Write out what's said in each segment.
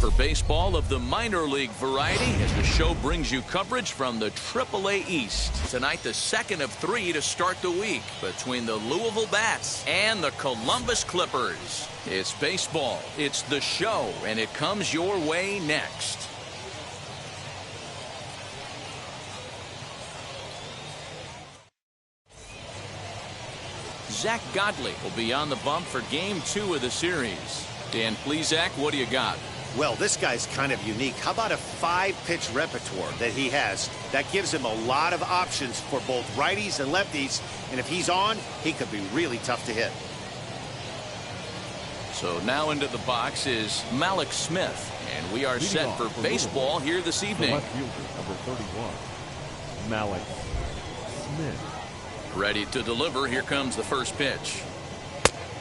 for baseball of the minor league variety as the show brings you coverage from the AAA East. Tonight, the second of 3 to start the week between the Louisville Bats and the Columbus Clippers. It's baseball, it's the show, and it comes your way next. Zach Godley will be on the bump for Game 2 of the series. Dan Plesac, what do you got? Well, this guy's kind of unique. How about a 5-pitch repertoire that he has? That gives him a lot of options for both righties and lefties. And if he's on, he could be really tough to hit. So now into the box is Mallex Smith. And we are set for baseball here this evening. Left fielder, number 31, Mallex Smith. Ready to deliver. Here comes the first pitch.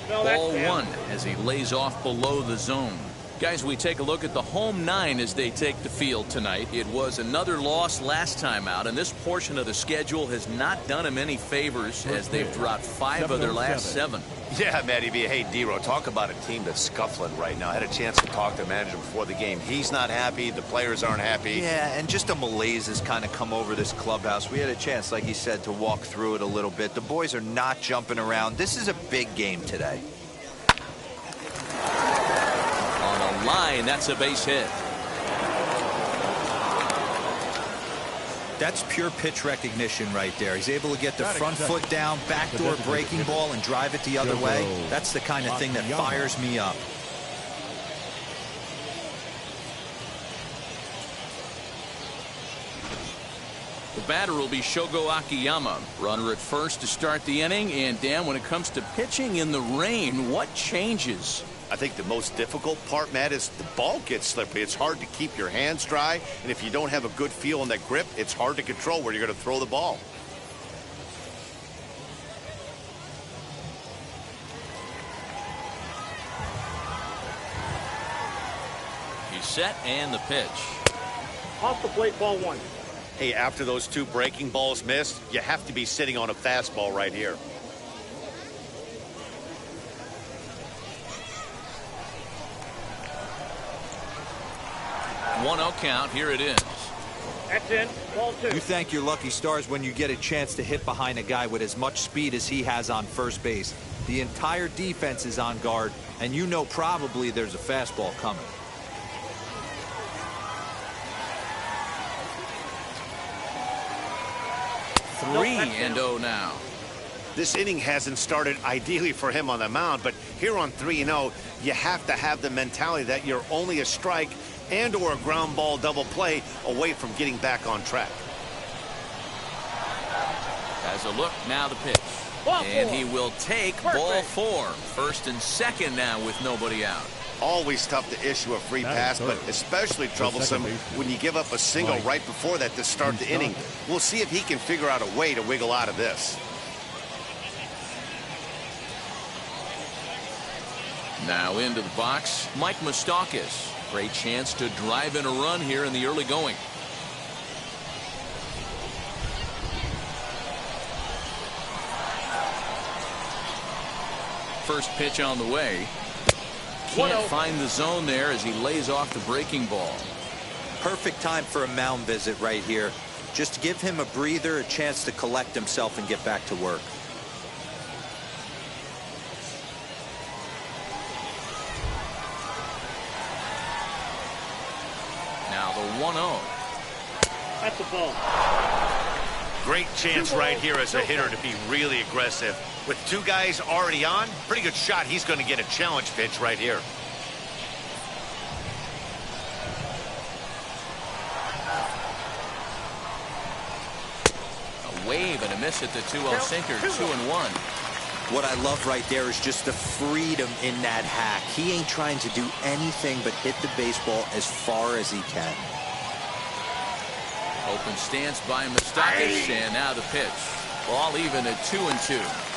Ball 1 as he lays off below the zone. Guys, we take a look at the home 9 as they take the field tonight. It was another loss last time out, and this portion of the schedule has not done them any favors as they've dropped 5 of their last 7. Yeah, Matty B. Hey, D-Row, talk about a team that's scuffling right now. I had a chance to talk to the manager before the game. He's not happy. The players aren't happy. Yeah, and just a malaise has kind of come over this clubhouse. We had a chance, like you said, to walk through it a little bit. The boys are not jumping around. This is a big game today. On a line, that's a base hit. That's pure pitch recognition right there. He's able to get the front foot down, backdoor breaking ball, and drive it the other way. That's the kind of thing that fires me up. The batter will be Shogo Akiyama. Runner at first to start the inning. And Dan, when it comes to pitching in the rain, what changes? I think the most difficult part, Matt, is the ball gets slippery. It's hard to keep your hands dry, and if you don't have a good feel on that grip, it's hard to control where you're going to throw the ball. He's set, and the pitch. Off the plate, ball 1. Hey, after those 2 breaking balls missed, you have to be sitting on a fastball right here. One 0 count. Here it is. That's in. Ball 2. You thank your lucky stars when you get a chance to hit behind a guy with as much speed as he has on first base. The entire defense is on guard, and you know probably there's a fastball coming. Three and 0 now. This inning hasn't started ideally for him on the mound, but here on 3-0, you have to have the mentality that you're only a strike and or a ground ball double play away from getting back on track. Has a look, now the pitch. And he will take ball 4. First and second now with nobody out. Always tough to issue a free pass, but especially troublesome when you give up a single right before that to start the inning. We'll see if he can figure out a way to wiggle out of this. Now into the box, Mike Moustakas. Great chance to drive in a run here in the early going. First pitch on the way. Can't find the zone there as he lays off the breaking ball. Perfect time for a mound visit right here. Just give him a breather, a chance to collect himself and get back to work. Now the 1-0. That's a ball. Great chance right here as a hitter to be really aggressive. With 2 guys already on, pretty good shot. He's going to get a challenge pitch right here. A wave and a miss at the 2-0 sinker. 2-1. What I love right there is just the freedom in that hack. He ain't trying to do anything but hit the baseball as far as he can. Open stance by Moustakas, and now the pitch. Ball even at 2-2.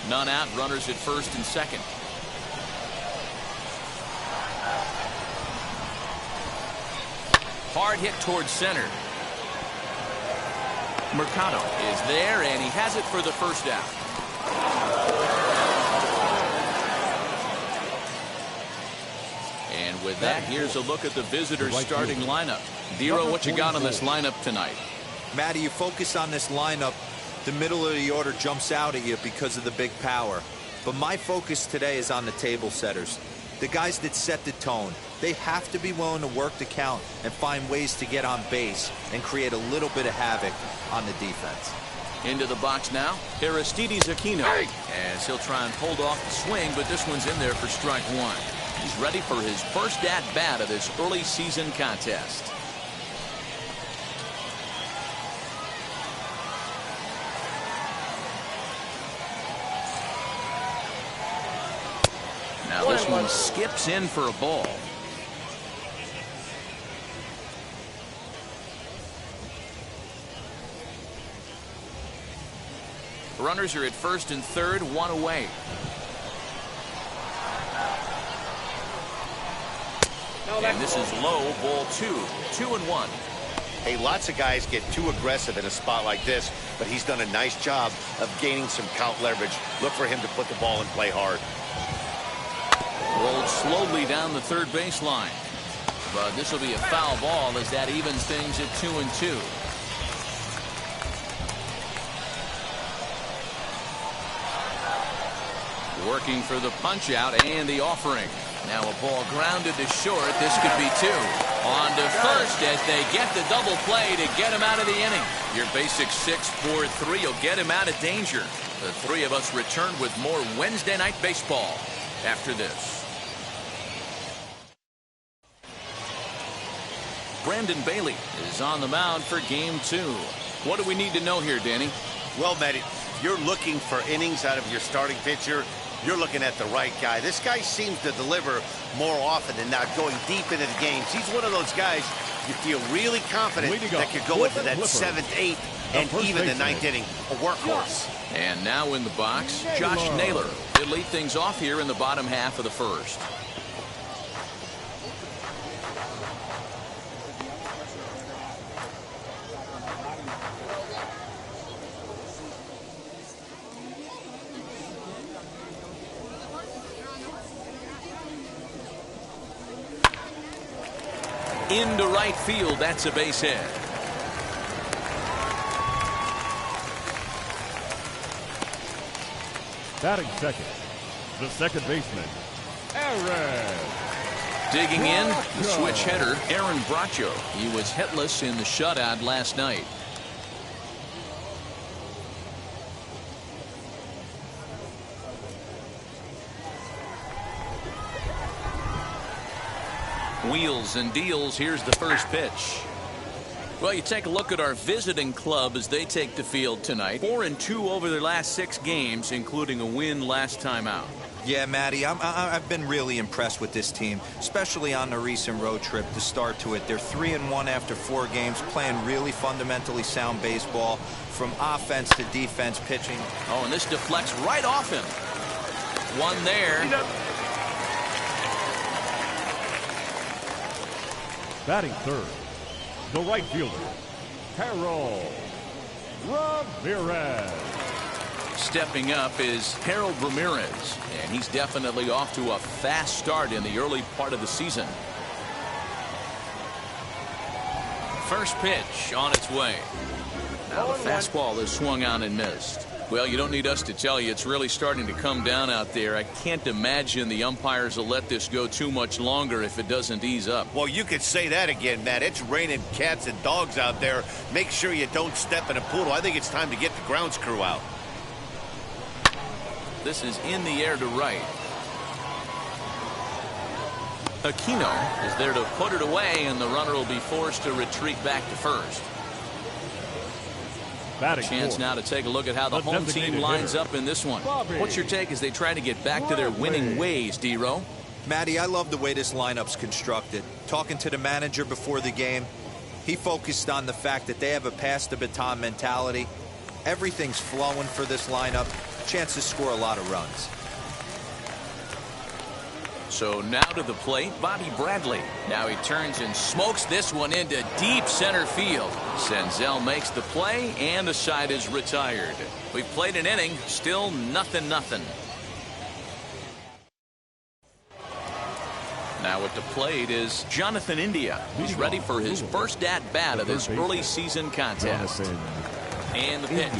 None out, runners at first and second. hard hit towards center. Mercado is there, and he has it for the first out. And with that, here's a look at the visitors' starting lineup. Dero, what you got on this lineup tonight? Matty, you focus on this lineup, the middle of the order jumps out at you because of the big power. But my focus today is on the table setters, the guys that set the tone. They have to be willing to work the count and find ways to get on base and create a little bit of havoc on the defense. Into the box now, Aristides Aquino, as he'll try and hold off the swing, but this one's in there for strike one. He's ready for his first at-bat of this early season contest. Now this one skips in for a ball. Runners are at first and third, one away. And this is low, ball 2-1. Hey, lots of guys get too aggressive in a spot like this, but he's done a nice job of gaining some count leverage. Look for him to put the ball in play hard. Rolled slowly down the third baseline. But this will be a foul ball as that evens things at 2-2. Working for the punch out and the offering. Now a ball grounded to short. This could be two. On to first as they get the double play to get him out of the inning. Your basic 6-4-3 will get him out of danger. The three of us return with more Wednesday Night Baseball after this. Brandon Bailey is on the mound for game 2. What do we need to know here, Danny? Well, Matt, if you're looking for innings out of your starting pitcher, you're looking at the right guy. This guy seems to deliver more often than not, going deep into the games. He's one of those guys you feel really confident that could go into that 7th, 8th, and even the 9th inning. A workhorse. And now in the box, Josh Naylor. He'll lead things off here in the bottom half of the first. Into right field, that's a base hit. Batting second, the second baseman, Aaron. Digging in, the switch hitter, Aaron Bracho. He was hitless in the shutout last night. Wheels and deals. Here's the first pitch. Well, you take a look at our visiting club as they take the field tonight. 4-2 over their last 6 games, including a win last time out. Yeah, Matty, I've been really impressed with this team, especially on the recent road trip to start to it. They're 3-1 after 4 games, playing really fundamentally sound baseball, from offense to defense, pitching. Oh, and this deflects right off him. One there. Batting third, the right fielder, Harold Ramirez. Stepping up is Harold Ramirez, and he's definitely off to a fast start in the early part of the season. First pitch on its way. Now the fastball is swung on and missed. Well, you don't need us to tell you it's really starting to come down out there. I can't imagine the umpires will let this go too much longer if it doesn't ease up. Well, you could say that again, Matt. It's raining cats and dogs out there. Make sure you don't step in a poodle. I think it's time to get the grounds crew out. This is in the air to right. Aquino is there to put it away, and the runner will be forced to retreat back to first. Chance now to take a look at how the home team lines up in this one. What's your take as they try to get back to their winning ways, Dero? Matty, I love the way this lineup's constructed. Talking to the manager before the game, he focused on the fact that they have a pass the baton mentality. Everything's flowing for this lineup. Chance to score a lot of runs. So now to the plate, Bobby Bradley. Now he turns and smokes this one into deep center field. Senzel makes the play, and the side is retired. We've played an inning, still 0-0. Now at the plate is Jonathan India. He's ready for his first at-bat of this early season contest. And the pitch.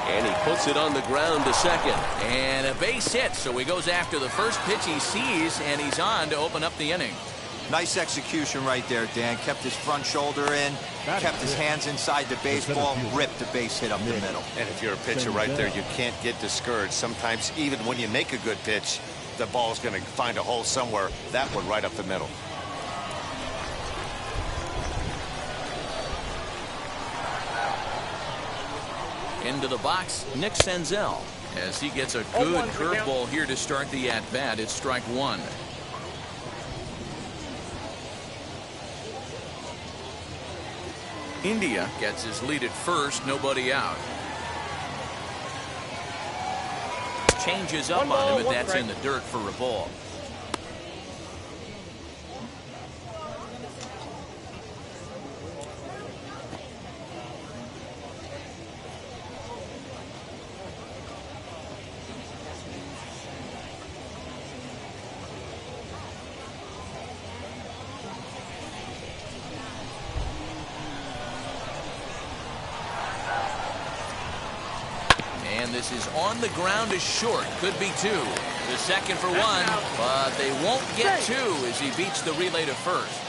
And he puts it on the ground to second. And a base hit, so he goes after the first pitch he sees, and he's on to open up the inning. Nice execution right there, Dan. Kept his front shoulder in, kept his hands inside the baseball, ripped the base hit up the middle. And if you're a pitcher right there, you can't get discouraged. Sometimes even when you make a good pitch, the ball's going to find a hole somewhere. That one right up the middle. Into the box, Nick Senzel, as he gets a good curveball here to start the at-bat. It's strike one. India gets his lead at first, nobody out. Changes up on him, and that's in the dirt for a ball. And this is on the ground is short. Could be two. The second for one, but they won't get two as he beats the relay to first.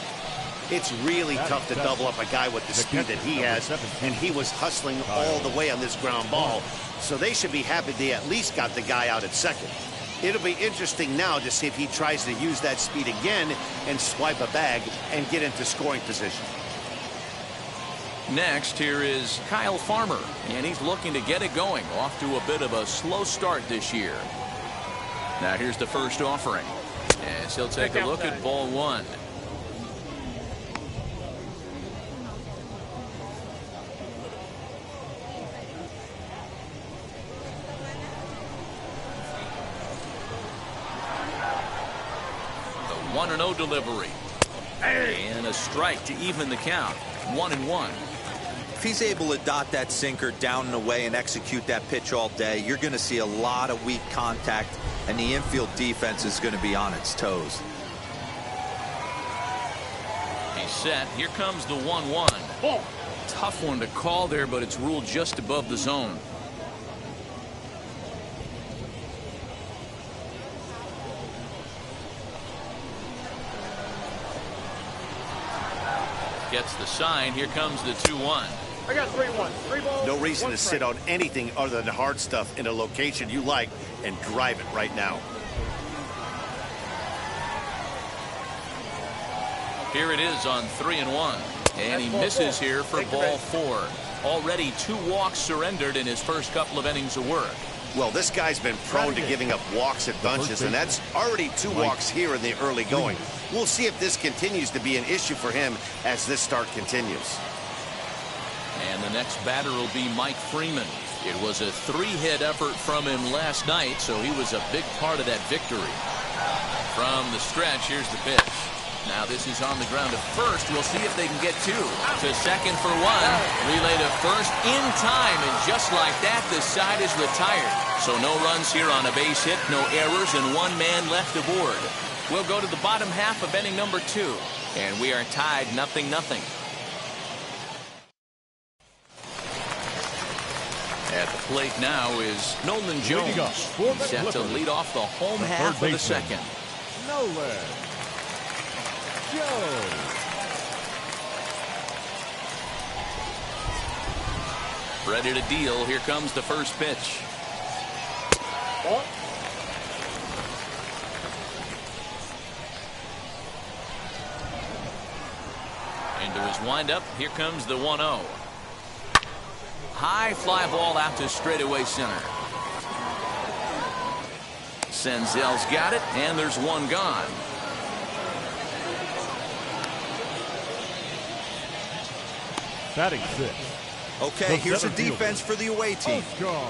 It's really tough to double up a guy with the speed that he has, and he was hustling all the way on this ground ball. So they should be happy they at least got the guy out at second. It'll be interesting now to see if he tries to use that speed again and swipe a bag and get into scoring position. Next, here is Kyle Farmer, and he's looking to get it going. Off to a bit of a slow start this year. Now here's the first offering, as he'll take a look at ball one. The 1-0 delivery, and a strike to even the count. 1-1. If he's able to dot that sinker down and away and execute that pitch all day, you're going to see a lot of weak contact, and the infield defense is going to be on its toes. He's set. Here comes the 1-1. Tough one to call there, but it's ruled just above the zone. Gets the sign. Here comes the 2-1. I got 3-1. 3 balls. No reason to sit on anything other than hard stuff in a location you like and drive it right now. Here it is on 3-1. And he misses here for ball 4. Already 2 walks surrendered in his first couple of innings of work. Well, this guy's been prone to giving up walks at bunches, and that's already 2 walks here in the early going. We'll see if this continues to be an issue for him as this start continues. And the next batter will be Mike Freeman. It was a 3-hit effort from him last night, so he was a big part of that victory. From the stretch, here's the pitch. Now this is on the ground to first. We'll see if they can get 2. To second for 1. Relay to first in time, and just like that, the side is retired. So no runs here on a base hit, no errors, and 1 man left aboard. We'll go to the bottom half of inning number 2, and we are tied 0-0. At the plate now is Nolan Jones. He's set to lead off the home half of the second. Nolan Jones. Ready to deal. Here comes the first pitch. Ball. Into his windup. Here comes the 1-0. High fly ball out to straightaway center. Senzel's got it, and there's 1 gone. Batting 6, Okay, here's a defense for the away team.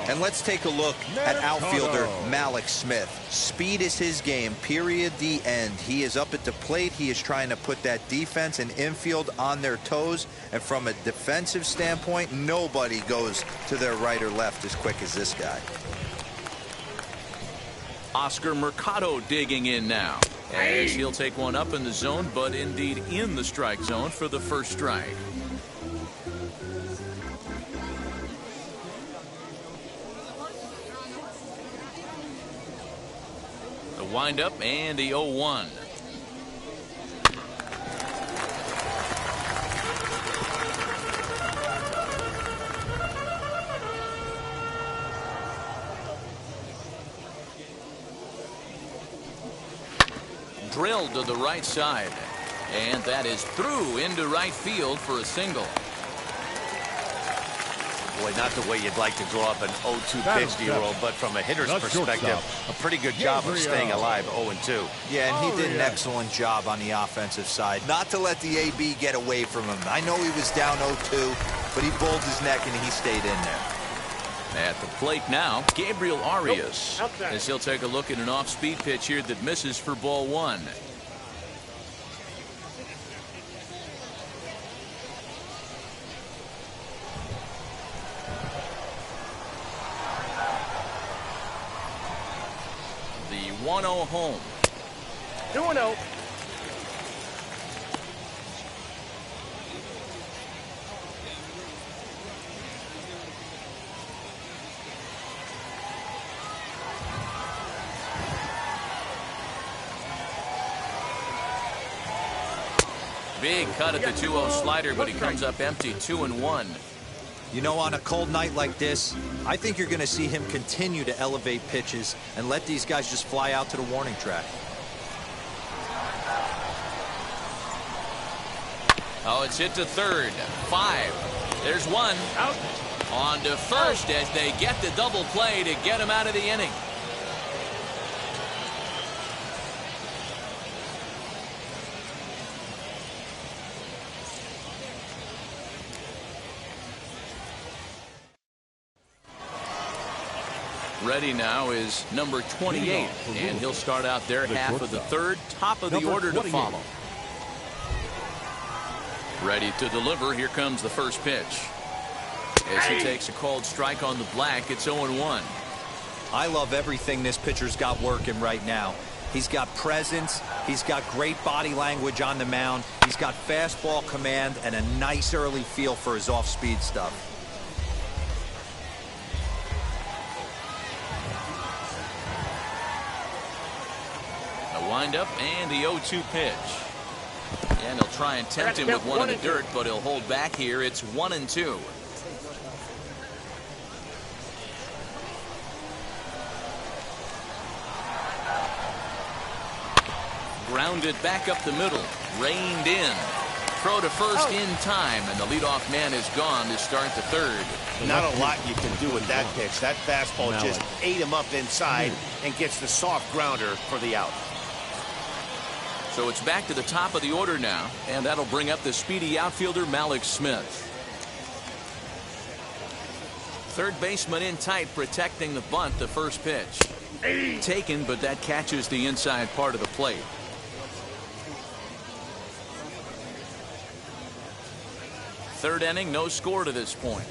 And let's take a look at outfielder Mallex Smith. Speed is his game, period, the end. He is up at the plate. He is trying to put that defense and infield on their toes. And from a defensive standpoint, nobody goes to their right or left as quick as this guy. Oscar Mercado digging in now. As he'll take one up in the zone, but indeed in the strike zone for the first strike. The windup and the 0-1. Drilled to the right side, and that is through into right field for a single. Boy, not the way you'd like to draw up an 0-2 pitch, D-roll, but from a hitter's perspective, a pretty good job of staying alive 0-2. Yeah, and he did an excellent job on the offensive side. Not to let the AB get away from him. I know he was down 0-2, but he bowled his neck and he stayed in there. At the plate now, Gabriel Arias, as he'll take a look at an off-speed pitch here that misses for ball 1. The 1-0 home. 2-0. Big cut at the 2-0 slider, but he comes up empty, 2-1. You know, on a cold night like this, I think you're going to see him continue to elevate pitches and let these guys just fly out to the warning track. Oh, it's hit to third. 5. There's one. Out. On to first as they get the double play to get him out of the inning. Ready now is number 28, and he'll start out their half of the third, top of the order to follow. Ready to deliver. Here comes the first pitch. As he takes a called strike on the black, it's 0-1. I love everything this pitcher's got working right now. He's got presence. He's got great body language on the mound. He's got fastball command and a nice early feel for his off-speed stuff. Windup and the 0-2 pitch. And he'll try and tempt him with one in the dirt, but he'll hold back here. It's 1-2. Grounded back up the middle. Reined in. Throw to first in time, and the leadoff man is gone to start the third. Not a lot you can do with that pitch. That fastball just ate him up inside and gets the soft grounder for the out. So it's back to the top of the order now, and that'll bring up the speedy outfielder Mallex Smith. Third baseman in tight, protecting the bunt. The first pitch taken, but that catches the inside part of the plate. Third inning, no score to this point.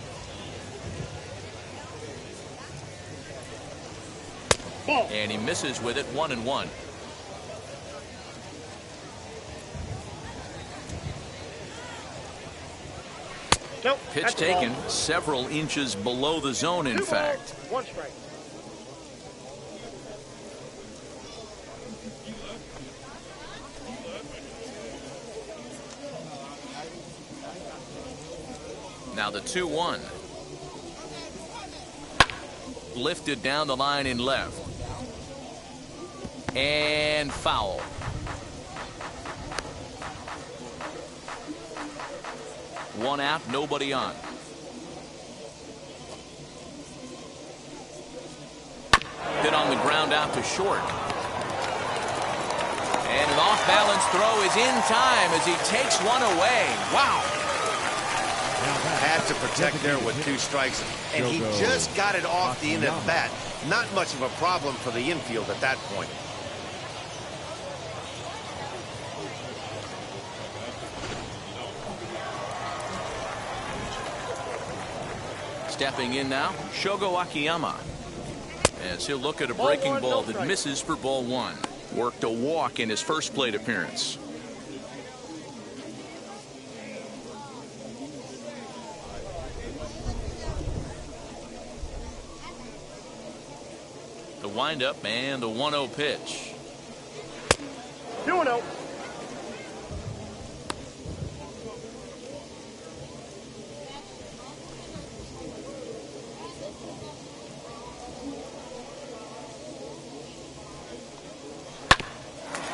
And he misses with it, 1-1. Nope, pitch taken several inches below the zone, in fact. 1 strike. Now the 2-1. Lifted down the line in left. And foul. One out, nobody on. Hit on the ground out to short. And an off-balance throw is in time as he takes one away. Wow. Had wants to protect there with 2 strikes, and he just got it off the end of the bat. Not much of a problem for the infield at that point. Stepping in now, Shogo Akiyama. As he'll look at a breaking ball that misses for ball 1. Worked a walk in his first plate appearance. The windup and the 1-0 pitch. 2-0.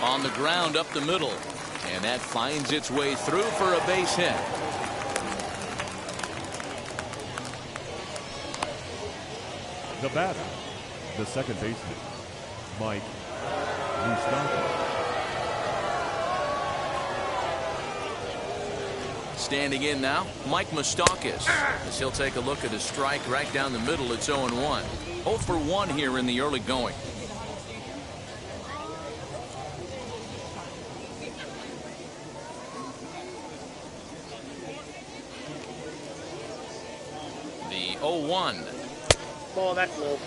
On the ground up the middle, and that finds its way through for a base hit. The batter, the second baseman, Mike Moustakas. Standing in now, Mike Moustakas. As he'll take a look at a strike right down the middle. It's 0-1. 0 for 1 here in the early going. The 0-1. Ball, that's low.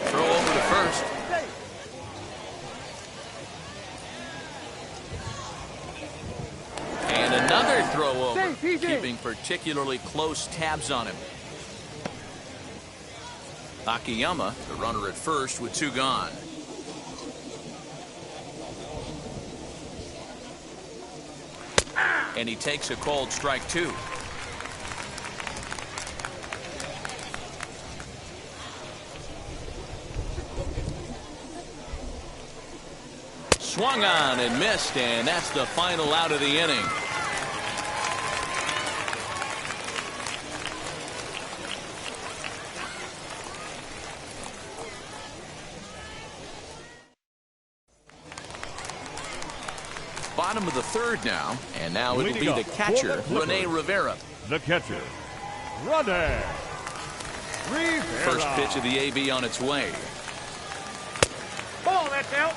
Throw over to first. And another throw over, keeping particularly close tabs on him. Akiyama, the runner at first with 2 gone. And he takes a called strike 2. Swung on and missed, and that's the final out of the inning. Bottom of the 3rd now, and now it'll be the catcher, Rene Rivera. The catcher, Rene Rivera. First pitch of the AB on its way. Ball, that's out.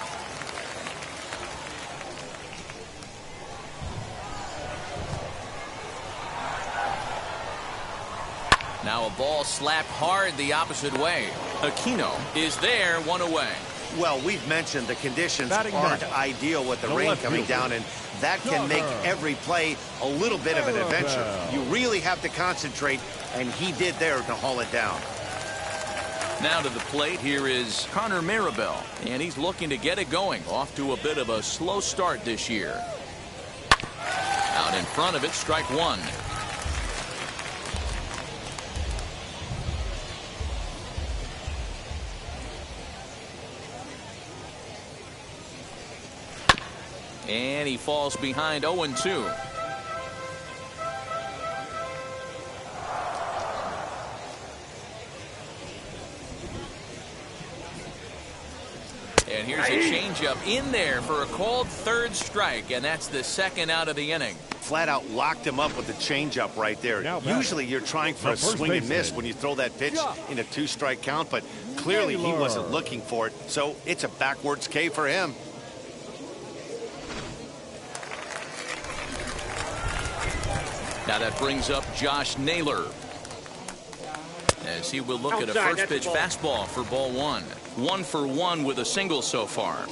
Now a ball slapped hard the opposite way. Aquino is there, 1 away. Well, we've mentioned the conditions Batting aren't down. ideal with the The rain left coming fielder. down, and that can make every play a little bit of an adventure. Maribel. You really have to concentrate, and he did there to haul it down. Now to the plate, here is Connor Maribel, and he's looking to get it going. Off to a bit of a slow start this year. Out in front of it, strike 1. And he falls behind 0-2. And here's a changeup in there for a called 3rd strike, and that's the 2nd out of the inning. Flat out locked him up with the changeup right there. Now batting. Usually you're trying for The a first swing and baseman. miss when you throw that pitch in a 2-strike count, but clearly he wasn't looking for it, so it's a backwards K for him. Now that brings up Josh Naylor, as he will look at a Outside, first pitch that's fastball for ball 1. 1 for 1 with a single so far.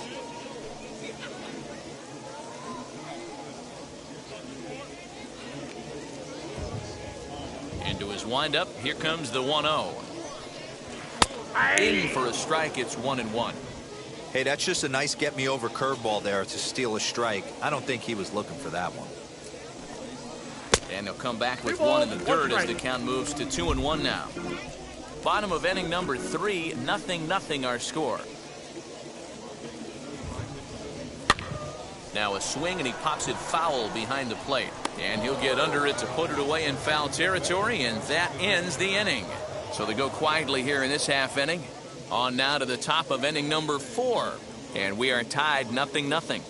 Into his windup, here comes the 1-0. In for a strike, it's 1-1. Hey, that's just a nice get me over curveball there to steal a strike. I don't think he was looking for that one. And they'll come back with 2 balls, 1 in the 1 3rd as strike. the count moves to 2-1 now. Bottom of inning number 3, 0-0 our score. Now a swing, and he pops it foul behind the plate. And he'll get under it to put it away in foul territory, and that ends the inning. So they go quietly here in this half inning. On now to the top of inning number 4. And we are tied 0-0.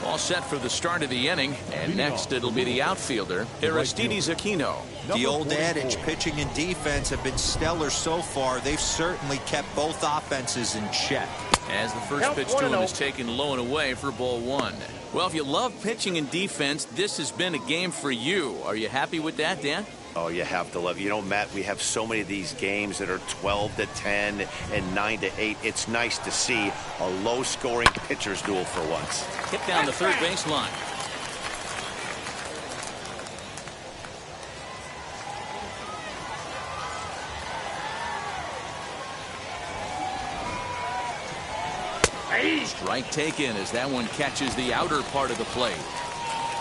All set for the start of the inning, and next it'll be the outfielder, Aristides Aquino. The old adage, pitching and defense have been stellar so far. They've certainly kept both offenses in check. As the first pitch to him is taken low and away for ball 1. Well, if you love pitching and defense, this has been a game for you. Are you happy with that, Dan? Oh, you have to love it. You know, Matt, we have so many of these games that are 12-10 and 9-8. It's nice to see a low-scoring pitcher's duel for once. Hit down the third baseline. Strike taken as that one catches the outer part of the plate.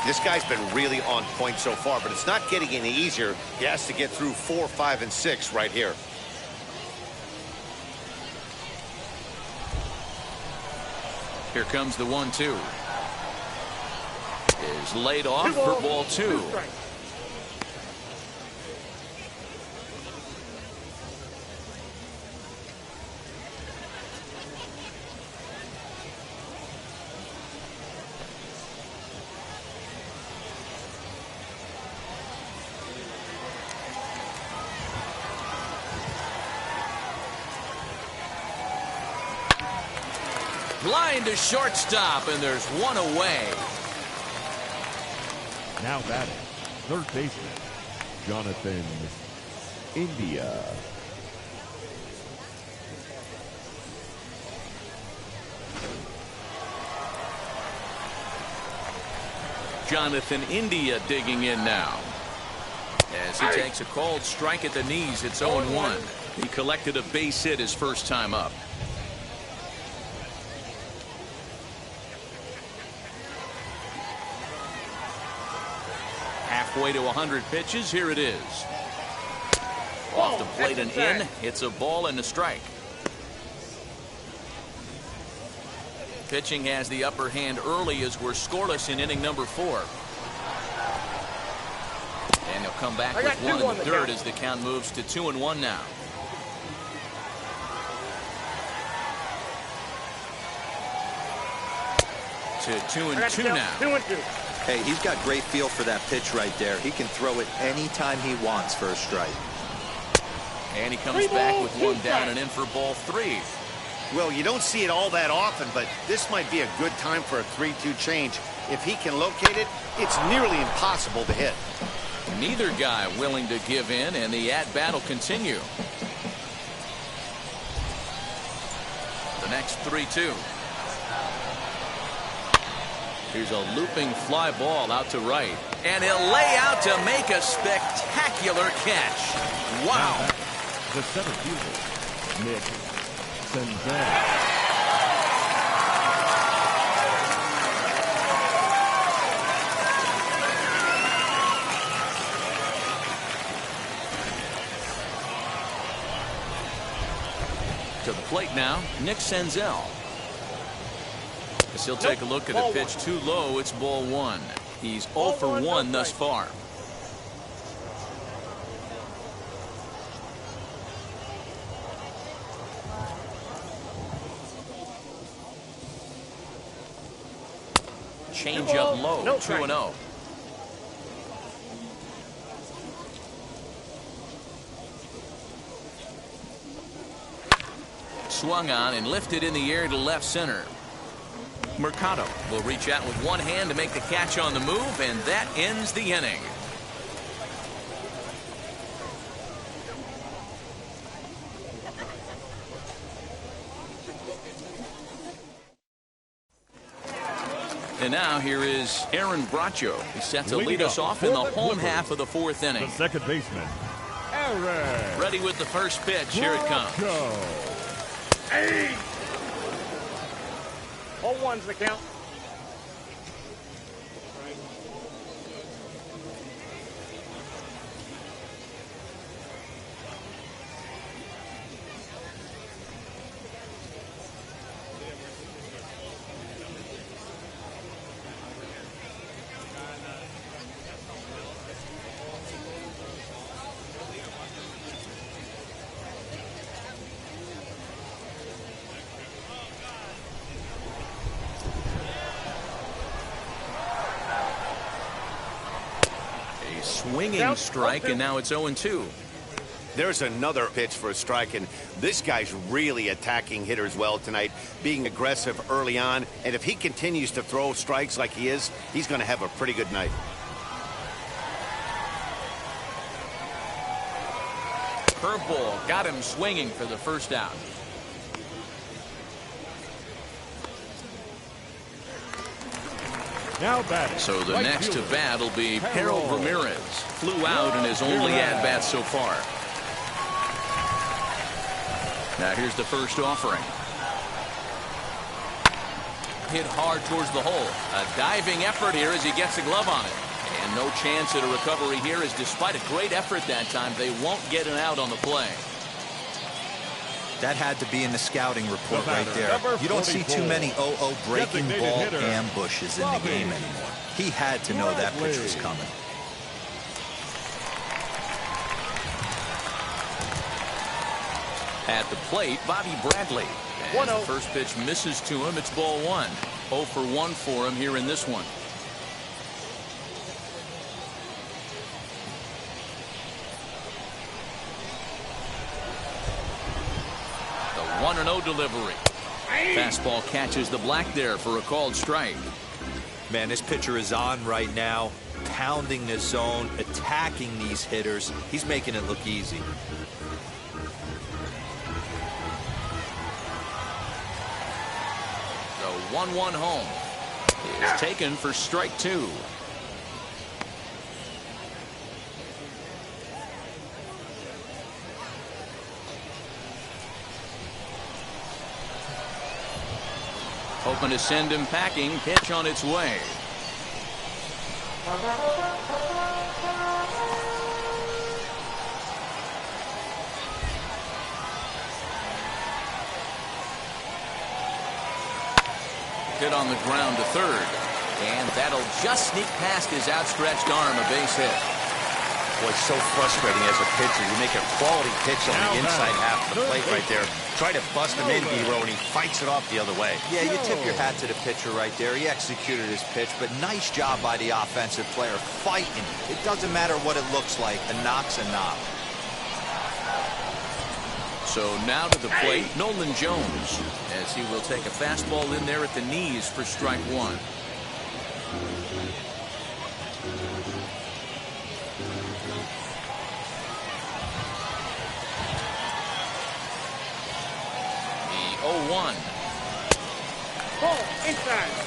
This guy's been really on point so far, but it's not getting any easier. He has to get through 4, 5, and 6 right here. Here comes the 1-2. Is laid off for ball 2. Line to shortstop, and there's one away. Now batting, third baseman, Jonathan India. Jonathan India digging in now. As he takes a called strike at the knees, it's 0-1. He collected a base hit his first time up. Halfway to 100 pitches. Here it is. Off the plate and in. It's a ball and a strike. Pitching has the upper hand early as we're scoreless in inning number 4. And he'll come back with one in the third as the count moves to 2-1 now. To 2-2 now. 2-2. Hey, he's got great feel for that pitch right there. He can throw it anytime he wants for a strike. And he comes back with one down and in for ball 3. Well, you don't see it all that often, but this might be a good time for a 3-2 change. If he can locate it, it's nearly impossible to hit. Neither guy willing to give in, and the at-bat will continue. The next 3-2. Here's a looping fly ball out to right. And he'll lay out to make a spectacular catch. Wow. The center fielder, Nick Senzel. To the plate now, Nick Senzel. As he'll take a look at a pitch too low, it's ball 1. He's 0 for 1 thus far. Change up low, 2-0. Swung on and lifted in the air to left center. Mercado will reach out with one hand to make the catch on the move, and that ends the inning. And now here is Aaron Bracho. He's set to lead us off in the home half of the 4th inning. The second baseman, Aaron. Ready with the first pitch. Here it comes. Hey! 0-1's the count. swinging strike, and now it's 0-2. There's another pitch for a strike, and this guy's really attacking hitters well tonight, being aggressive early on. And if he continues to throw strikes like he is, he's going to have a pretty good night. Curveball got him swinging for the first out. Now batting. So the right next to fielder, bat will be Harold Harold Ramirez. Flew out in his only at-bat so far. Now here's the first offering. Hit hard towards the hole. A diving effort here as he gets a glove on it. And no chance at a recovery here, as despite a great effort that time, they won't get an out on the play. That had to be in the scouting report right there. Number You don't see too 44. many breaking Designated ball hitter, ambushes in the game anymore. He had to know that pitch was coming. At the plate, Bobby Bradley. And the first pitch misses to him. It's ball one. 0 for 1 for him here in this one. The 1-0 delivery. Fastball catches the black there for a called strike. Man, this pitcher is on right now, pounding the zone, attacking these hitters. He's making it look easy. The 1-1 home is taken for strike 2. Hoping to send him packing. Pitch on its way. Hit on the ground to third. And that'll just sneak past his outstretched arm, a base hit. Boy, it's so frustrating as a pitcher. You make a quality pitch on the inside half of the plate right there. Try to bust him in, Dero, and he fights it off the other way. Yeah, you tip your hat to the pitcher right there. He executed his pitch, but nice job by the offensive player fighting. It doesn't matter what it looks like. A knock's a knock. So now to the plate, Nolan Jones, as he will take a fastball in there at the knees for strike 1. The 0-1. Ball inside.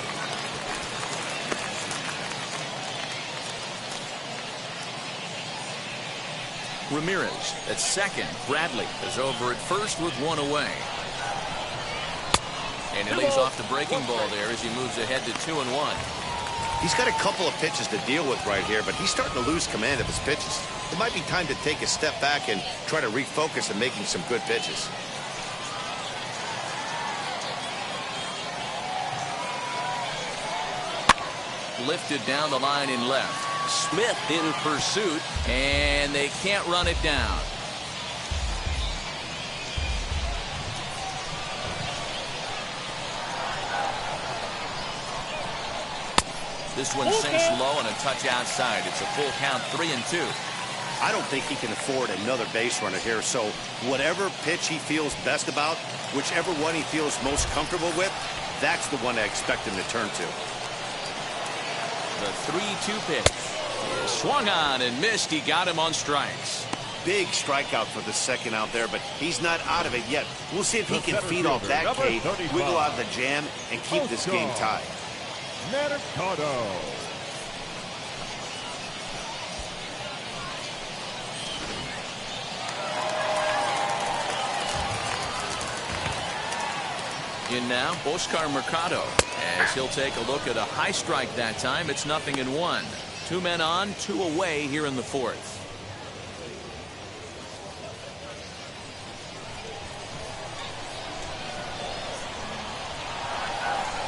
Ramirez at second. Bradley is over at first with 1 away. And he leaves off the breaking ball there as he moves ahead to 2-1. He's got a couple of pitches to deal with right here, but he's starting to lose command of his pitches. It might be time to take a step back and try to refocus on making some good pitches. Lifted down the line in left. Smith in pursuit, and they can't run it down. This one sinks low and a touch outside. It's a full count, 3-2. I don't think he can afford another base runner here, so whatever pitch he feels best about, whichever one he feels most comfortable with, that's the one I expect him to turn to. The 3-2 pitch. Swung on and missed. He got him on strikes. Big strikeout for the second out there, but he's not out of it yet. We'll see if he can feed off that K, wiggle out of the jam, and keep this game tied. Mercado. In now, Oscar Mercado, as he'll take a look at a high strike that time. It's 0-1. 2 men on, 2 away here in the fourth.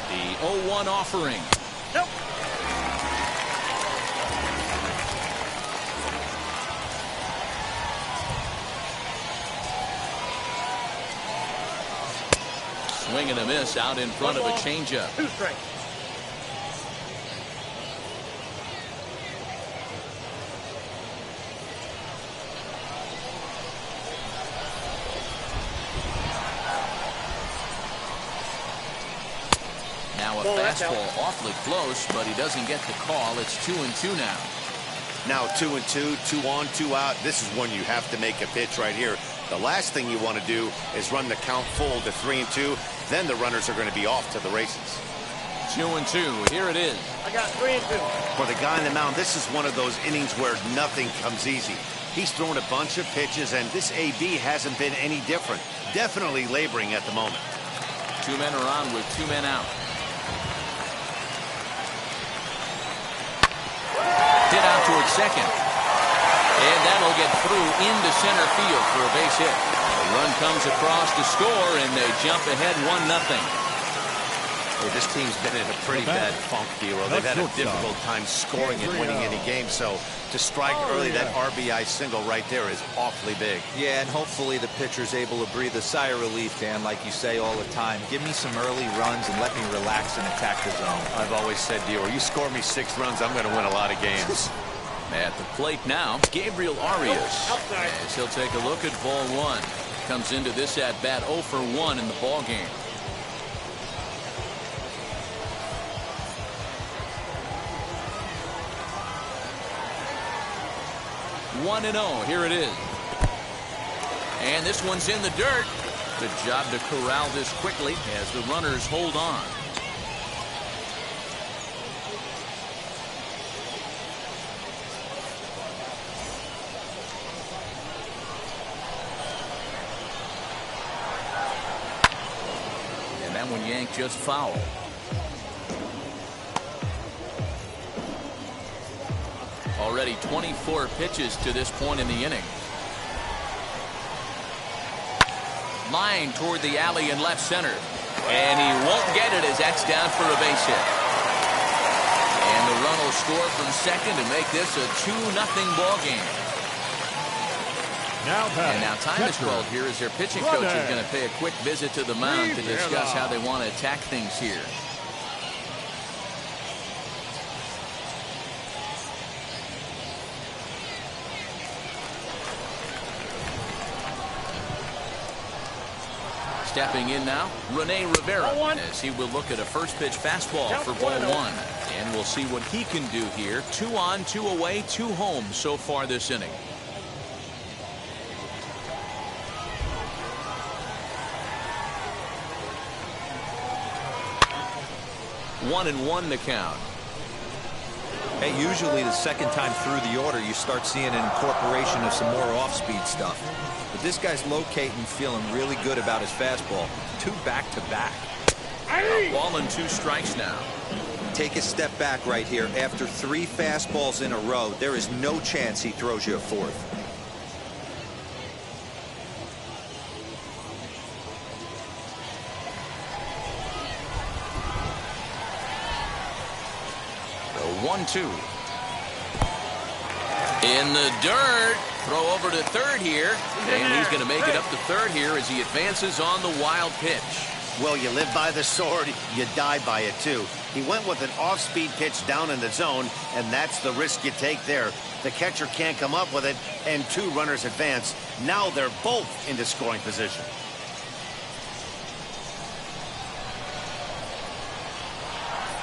The 0-1 offering. Nope. Swing and a miss out in front of a changeup. 2 strikes. Now a fastball awfully close, but he doesn't get the call. It's 2-2 now. Now 2-2, 2 on, 2 out. This is when you have to make a pitch right here. The last thing you want to do is run the count full to 3-2. Then the runners are going to be off to the races. 2-2. Here it is. I got 3-2. For the guy on the mound, this is one of those innings where nothing comes easy. He's thrown a bunch of pitches, and this AB hasn't been any different. Definitely laboring at the moment. 2 men are on with 2 men out. Hit out towards second. And that'll get through into center field for a base hit. A run comes across to score, and they jump ahead 1-0. Well, this team's been in a pretty bad funk, Dero. They've had a difficult time scoring and winning any game. So to strike early, that RBI single right there is awfully big. Yeah, and hopefully the pitcher's able to breathe a sigh of relief, Dan, like you say all the time. Give me some early runs and let me relax and attack the zone. I've always said, Dero, you score me 6 runs, I'm going to win a lot of games. At the plate now, Gabriel Arias. As he'll take a look at ball 1. Comes into this at bat 0 for 1 in the ball game. 1-0. Here it is. And this one's in the dirt. Good job to corral this quickly as the runners hold on. And that one yanked just foul. Already 24 pitches to this point in the inning. Line toward the alley in left center. And he won't get it as that's down for a base hit. And the run will score from second to make this a 2-0 ball game. And now time is called here as their pitching coach is going to pay a quick visit to the mound to discuss how they want to attack things here. Stepping in now, Rene Rivera, as he will look at a first pitch fastball for ball 1. And we'll see what he can do here. 2 on, 2 away, 2 home so far this inning. One and 1 the count. Hey, usually the second time through the order, you start seeing an incorporation of some more off-speed stuff. But this guy's locating, feeling really good about his fastball. 2 back-to-back. A ball and 2 strikes now. Take a step back right here. After 3 fastballs in a row, there is no chance he throws you a 4th. The 1-2. In the dirt. Throw over to third here. And he's going to make it up to third here as he advances on the wild pitch. Well, you live by the sword, you die by it too. He went with an off-speed pitch down in the zone, and that's the risk you take there. The catcher can't come up with it, and 2 runners advance. Now they're both into scoring position.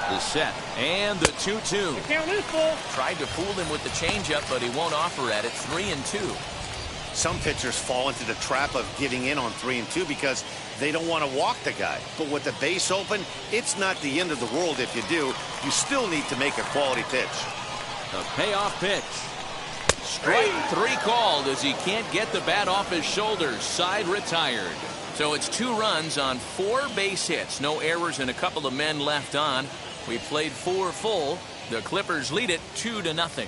The set and the 2-2. Count is full. Tried to fool him with the changeup, but he won't offer at it. 3-2. Some pitchers fall into the trap of giving in on 3-2 because they don't want to walk the guy. But with the base open, it's not the end of the world if you do. You still need to make a quality pitch. The payoff pitch. Strike 3 called as he can't get the bat off his shoulders. Side retired. So it's 2 runs on 4 base hits. No errors and a couple of men left on. We played 4 full. The Clippers lead it 2-0.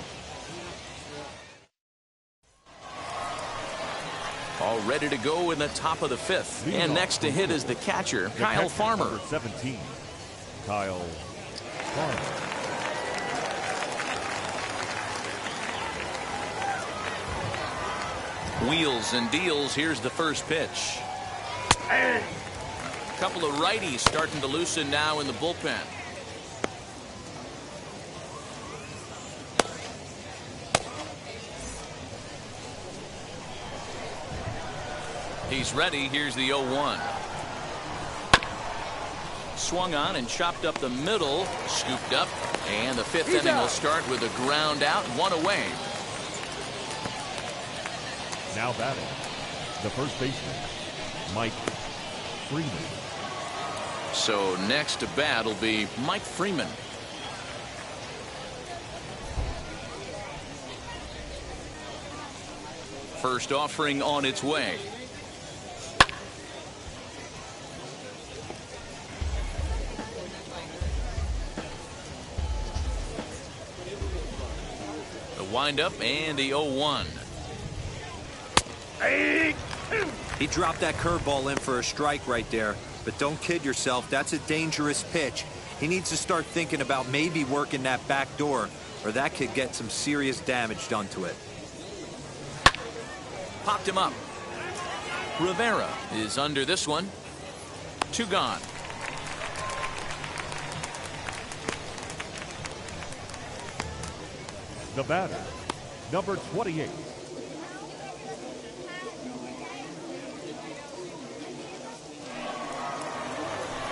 All ready to go in the top of the 5th. And next to hit is the catcher, Kyle Farmer. Number 17, Kyle Farmer. Wheels and deals. Here's the first pitch. A couple of righties starting to loosen now in the bullpen. He's ready. Here's the 0-1. Swung on and chopped up the middle, scooped up, and the fifth inning will start with a ground out, one away. Now batting, the first baseman, Mike Freeman. So next to bat will be Mike Freeman. First offering on its way. The windup and the 0-1. He dropped that curveball in for a strike right there. But don't kid yourself, that's a dangerous pitch. He needs to start thinking about maybe working that back door, or that could get some serious damage done to it. Popped him up. Rivera is under this one. 2 gone. The batter, number 28.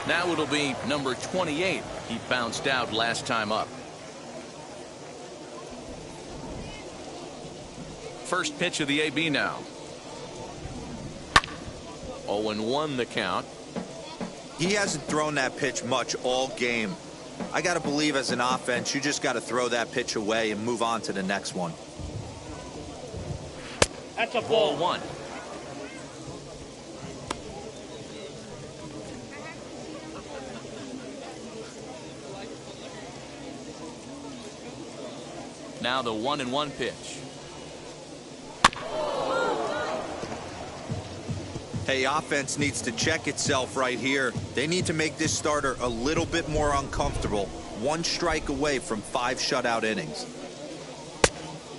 Now it'll be number 28. He bounced out last time up. First pitch of the AB now. 0-1 the count. He hasn't thrown that pitch much all game. I got to believe as an offense, you just got to throw that pitch away and move on to the next one. That's a ball. 1. Now the 1-1 pitch. Hey, offense needs to check itself right here. They need to make this starter a little bit more uncomfortable. 1 strike away from 5 shutout innings.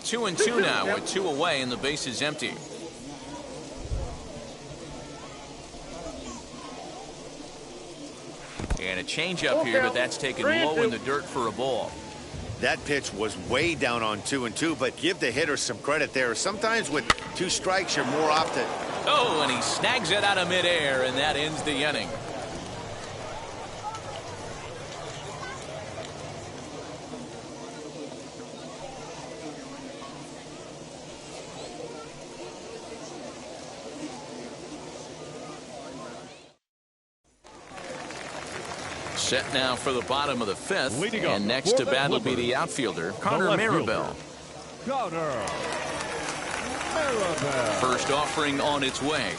2-2 now with 2 away and the base is empty. And a changeup here, but that's taken low in the dirt for a ball. That pitch was way down on 2-2, but give the hitter some credit there. Sometimes with 2 strikes, you're more often. Oh, and he snags it out of midair, and that ends the inning. Set now for the bottom of the 5th, and next to bat will be the outfielder, Carter Marabell. Carter Marabell. First offering on its way.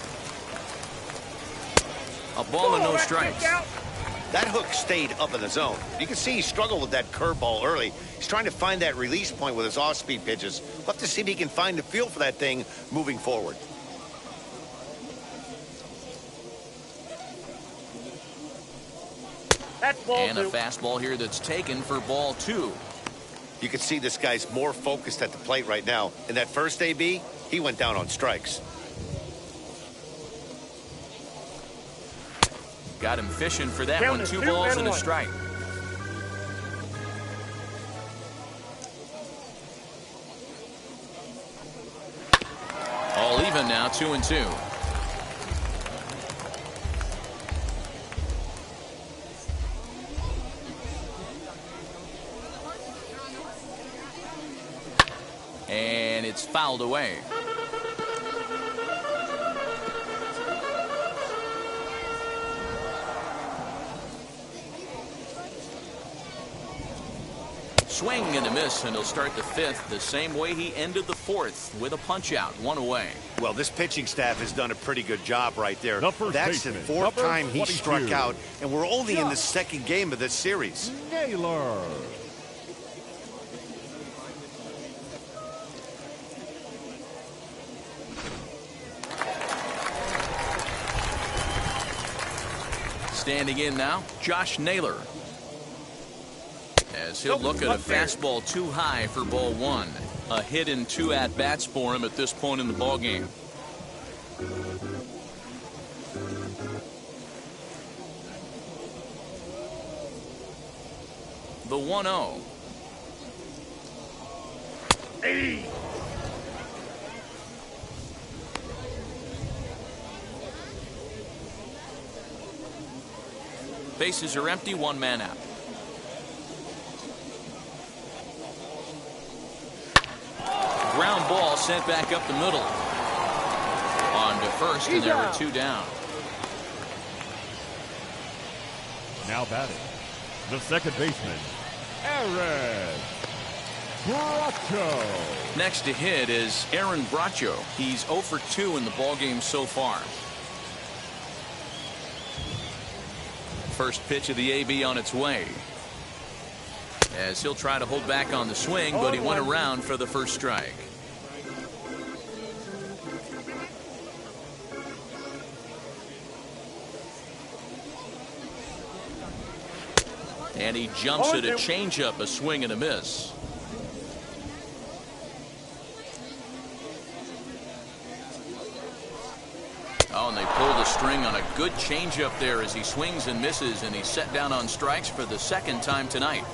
A ball and no strikes. That hook stayed up in the zone. You can see he struggled with that curveball early. He's trying to find that release point with his off-speed pitches. We'll have to see if he can find the feel for that thing moving forward. And a fastball here that's taken for ball 2. You can see this guy's more focused at the plate right now. In that first AB, he went down on strikes. Got him fishing for that one. 2 balls and a strike. All even now, 2-2. And it's fouled away. Swing and a miss, and he'll start the 5th the same way he ended the 4th with a punch out, 1 away. Well, this pitching staff has done a pretty good job right there. That's the baseman, 4th time he 22. struck out, and we're only in the 2nd game of this series. Naylor. Standing in now, Josh Naylor. As he'll look at a fastball too high for ball 1. A hit in 2 at-bats for him at this point in the ballgame. The 1-0. Hey. Bases are empty, one man out. Ground ball sent back up the middle. On to first, and there are two down. Now batting, the second baseman, Aaron Bracho. Next to hit is Aaron Bracho. He's 0 for 2 in the ballgame so far. First pitch of the AB on its way. As he'll try to hold back on the swing, but he went around for the first strike. And he jumps at a changeup, a swing and a miss. Oh, and they pull the string on a good changeup there as he swings and misses, and he's set down on strikes for the second time tonight.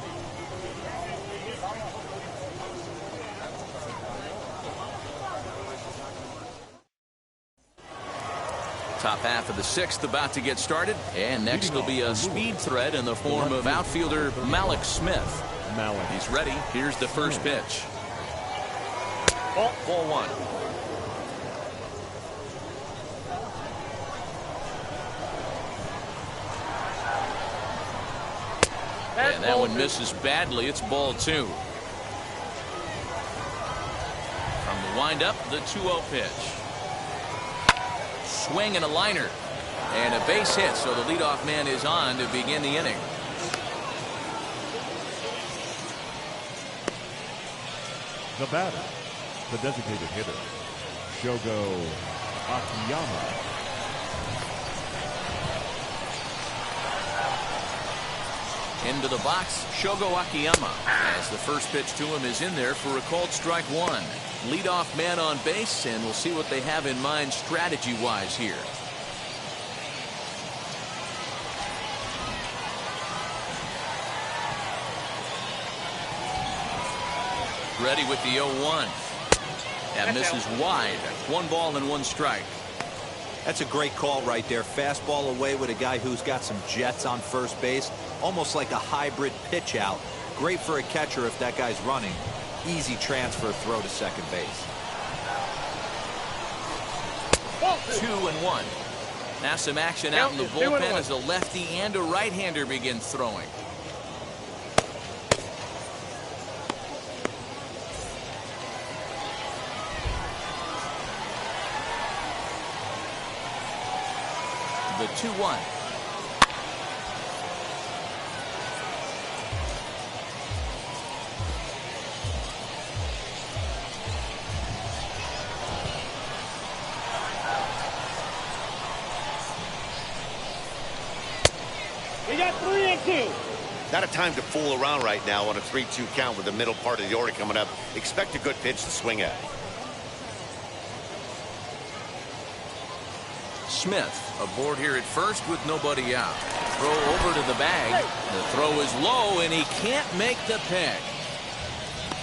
Top half of the sixth about to get started, and next will be a speed threat in the form of outfielder Mallex Smith. He's ready. Here's the first pitch. Ball one. And that one misses badly. It's ball two. From the windup, the 2-0 pitch. Swing and a liner. And a base hit, so the leadoff man is on to begin the inning. The batter, the designated hitter, Shogo Akiyama. Into the box, Shogo Akiyama, as the first pitch to him is in there for a called strike one. Leadoff man on base, and we'll see what they have in mind strategy-wise here. Ready with the 0-1. That misses wide. 1 ball and 1 strike. That's a great call right there. Fastball away with a guy who's got some jets on first base. Almost like a hybrid pitch out. Great for a catcher if that guy's running. Easy transfer throw to second base. 2-1. Now some action out in the bullpen as a lefty and a right-hander begin throwing. The 2-1. We got 3 and 2. Not a time to fool around right now on a 3-2 count with the middle part of the order coming up. Expect a good pitch to swing at. Smith aboard here at first with nobody out. Throw over to the bag. The throw is low, and he can't make the pick.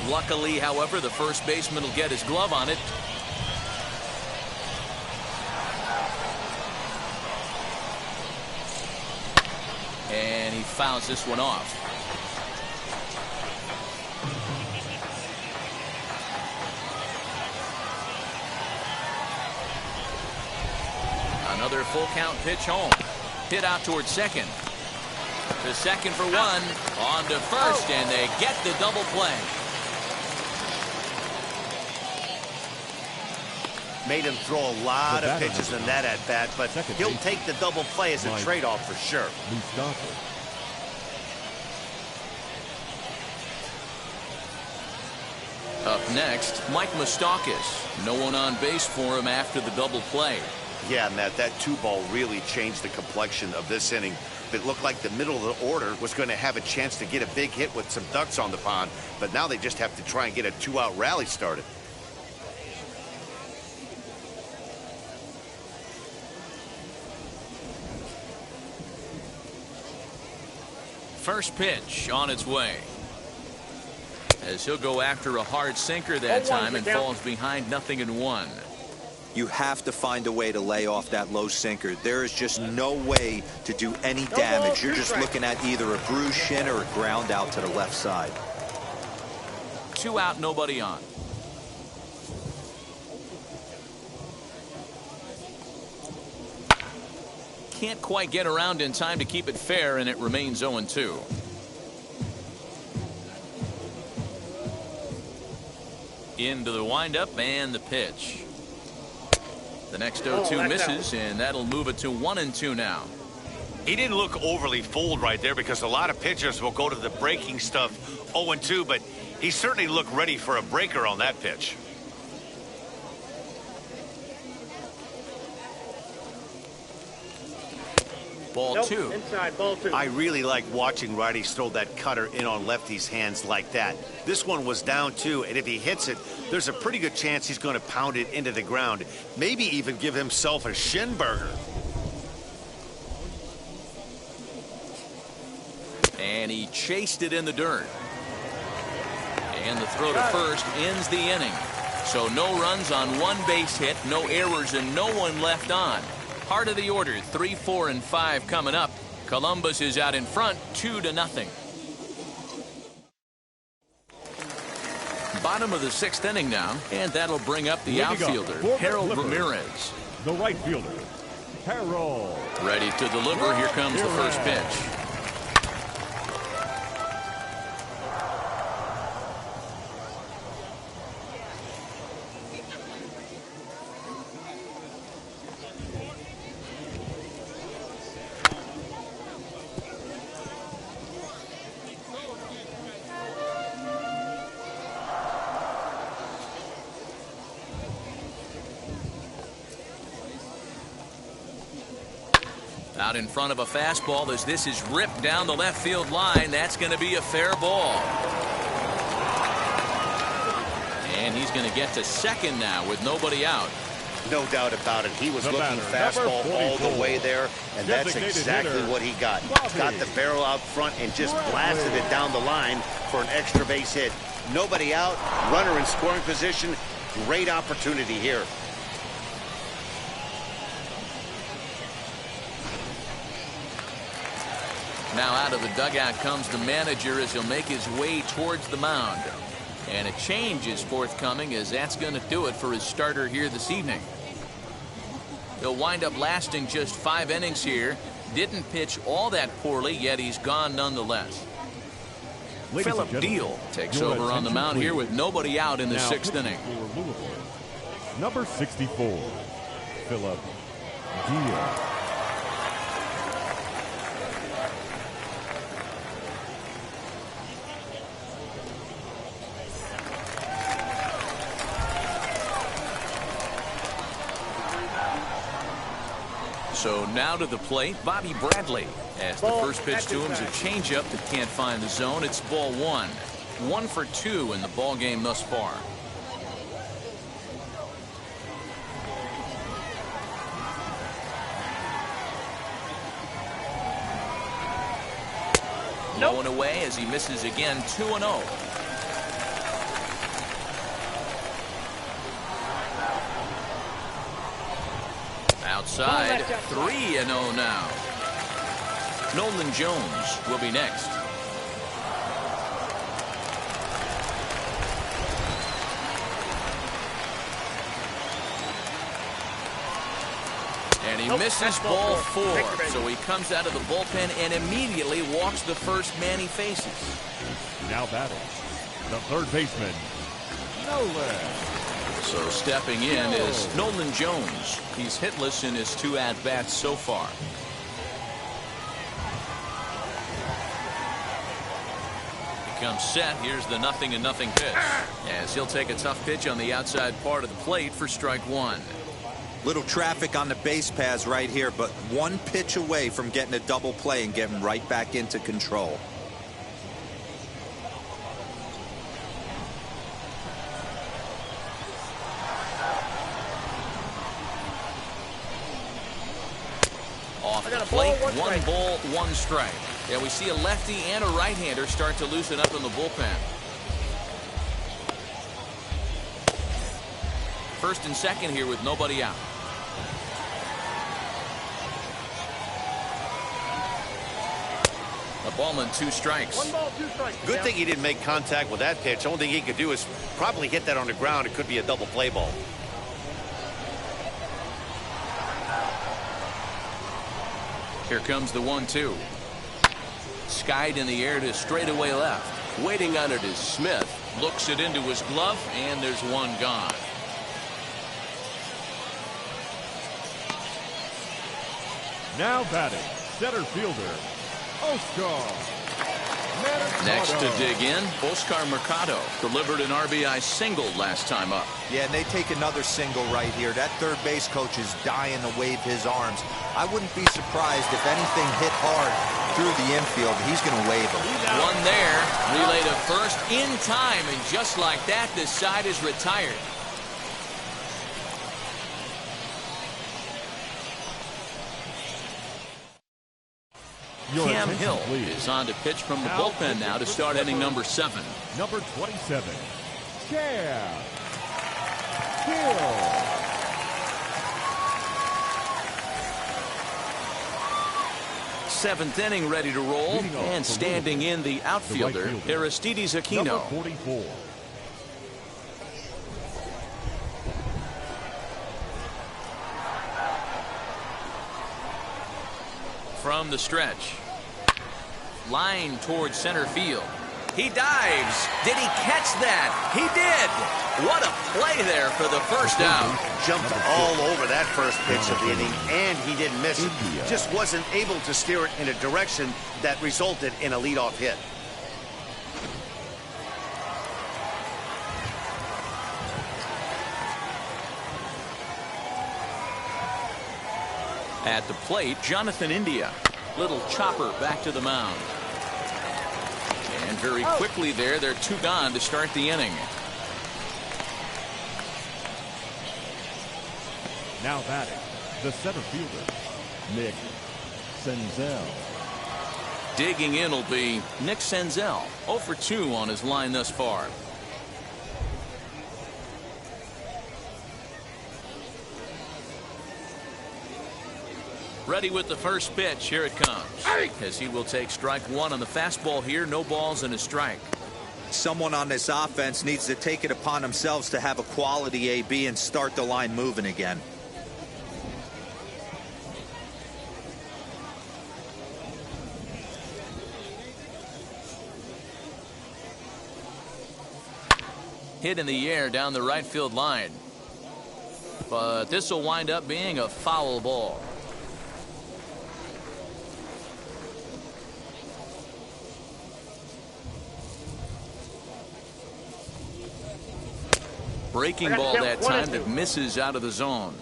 Luckily, however, the first baseman will get his glove on it. And he fouls this one off. Another full count pitch home. Hit out towards second. To second for 1. On to first, and they get the double play. Made him throw a lot of pitches in that at bat, but he'll take the double play as a trade-off for sure. Up next, Mike Moustakas. No one on base for him after the double play. Yeah, Matt, that 2-ball really changed the complexion of this inning. It looked like the middle of the order was going to have a chance to get a big hit with some ducks on the pond, but now they just have to try and get a 2-out rally started. First pitch on its way. As he'll go after a hard sinker that time and falls behind 0-1. You have to find a way to lay off that low sinker. There is just no way to do any damage. You're just looking at either a bruised shin or a ground out to the left side. 2 out, nobody on. Can't quite get around in time to keep it fair, and it remains 0-2. Into the windup and the pitch. The next 0-2 misses, and that'll move it to 1-2 now. He didn't look overly fooled right there because a lot of pitchers will go to the breaking stuff 0-2, but he certainly looked ready for a breaker on that pitch. Ball 2. Inside, ball 2. I really like watching righties throw that cutter in on lefties' hands like that. This one was down 2, and if he hits it, there's a pretty good chance he's going to pound it into the ground. Maybe even give himself a shin burger. And he chased it in the dirt. And the throw to first ends the inning. So no runs on 1 base hit, no errors, and no one left on. Heart of the order, 3, 4, and 5 coming up. Columbus is out in front, 2-0. Bottom of the 6th inning now, and that'll bring up the outfielder, Harold Ramirez. The right fielder, Harold. Ready to deliver. Here comes the first pitch. Out in front of a fastball as this is ripped down the left field line. That's going to be a fair ball. And he's going to get to second now with nobody out. No doubt about it. He was looking fastball all the way there, and that's exactly what he got. Got the barrel out front and just blasted it down the line for an extra base hit. Nobody out, runner in scoring position. Great opportunity here. Now out of the dugout comes the manager as he'll make his way towards the mound. And a change is forthcoming as that's going to do it for his starter here this evening. He'll wind up lasting just 5 innings here. Didn't pitch all that poorly, yet he's gone nonetheless. Philip Deal takes over on the mound here with nobody out in the 6th inning. Number 64, Philip Deal. So now to the plate, Bobby Bradley. As the first pitch to him is a changeup that can't find the zone. It's ball 1. 1 for 2 in the ball game thus far. Low and away as he misses again. 2-0. Outside, 3-0 now. Nolan Jones will be next. And he misses ball 4. So he comes out of the bullpen and immediately walks the first man he faces. Now batting, the third baseman, Nolan. So stepping in is Nolan Jones. He's hitless in his 2 at-bats so far. He comes set. Here's the 0-0 pitch. As he'll take a tough pitch on the outside part of the plate for strike 1. Little traffic on the base paths right here, but 1 pitch away from getting a double play and getting right back into control. Off the plate, 1 ball, 1 strike. Yeah, we see a lefty and a right-hander start to loosen up in the bullpen. First and second here with nobody out. A ball and 2 strikes. 1 ball, 2 strikes. Good thing he didn't make contact with that pitch. Only thing he could do is probably hit that on the ground. It could be a double play ball. Here comes the 1-2. Skied in the air to straightaway left. Waiting on it is Smith. Looks it into his glove, and there's one gone. Now batting, center fielder, Oscar Mercado. Next to dig in, Oscar Mercado delivered an RBI single last time up. Yeah, and they take another single right here. That third base coach is dying to wave his arms. I wouldn't be surprised if anything hit hard through the infield. He's going to wave them. One there, relay to first in time, and just like that, this side is retired. Cam Hill is on to pitch from the bullpen now to start inning number 7. Number 27, Cam Hill. Seventh inning ready to roll, and standing in the outfielder, Aristides Aquino. Number 44. From the stretch. Line towards center field. He dives. Did he catch that? He did. What a play there for the first out. Jumped all over that first pitch of the inning, and he didn't miss it. Just wasn't able to steer it in a direction that resulted in a leadoff hit. At the plate, Jonathan India. Little chopper back to the mound. And very quickly there, they're 2 gone to start the inning. Now batting, the center fielder, Nick Senzel. Digging in will be Nick Senzel. 0 for 2 on his line thus far. Ready with the first pitch. Here it comes. As he will take strike 1 on the fastball here. No balls and a strike. Someone on this offense needs to take it upon themselves to have a quality AB and start the line moving again. Hit in the air down the right field line. But this will wind up being a foul ball. Breaking ball that time that misses out of the zone.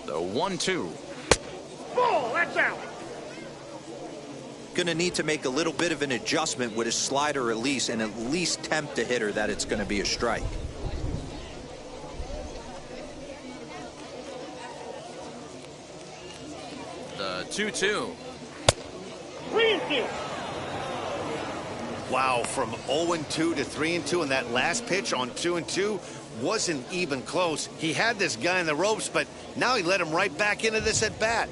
The 1-2. Ball, that's out. Going to need to make a little bit of an adjustment with his slider release and at least tempt the hitter that it's going to be a strike. The 2-2. 3-2. Wow, from 0-2 to 3-2, and that last pitch on 2-2 wasn't even close. He had this guy in the ropes, but now he let him right back into this at bat.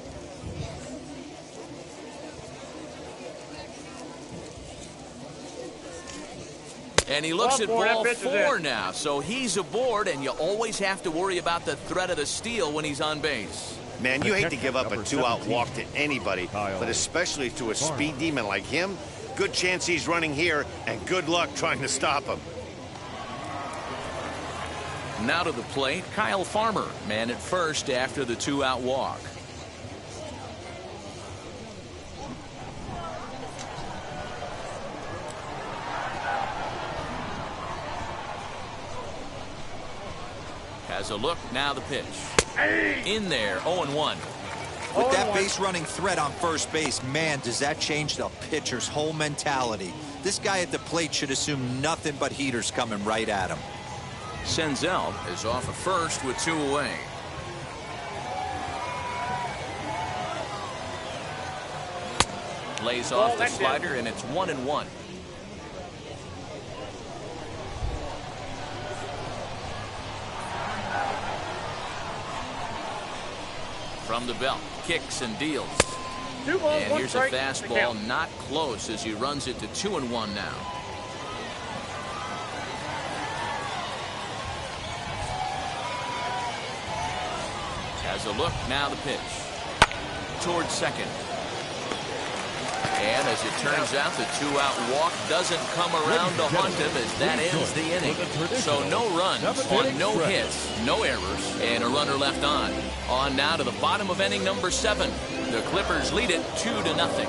And he looks at ball 4 now, so he's aboard, and you always have to worry about the threat of the steal when he's on base. Man, you hate to give up a 2-out walk to anybody, but especially to a speed demon like him. Good chance he's running here, and good luck trying to stop him. Now to the plate, Kyle Farmer, man at first after the 2-out walk. Has a look, now the pitch. In there, 0-1. With that base running threat on first base, man, does that change the pitcher's whole mentality. This guy at the plate should assume nothing but heaters coming right at him. Senzel is off at first with 2 away. Lays off the slider, and it's 1-1. From the belt, kicks and deals. 2 balls, And 1 here's a strike. fastball, not close, as he runs it to 2-1 now. Has a look, now the pitch. Towards second. And as it turns out, the 2-out walk doesn't come around to haunt him as that ends the inning. So no runs on no hits, no errors, and a runner left on. On now to the bottom of inning number 7. The Clippers lead it 2-0.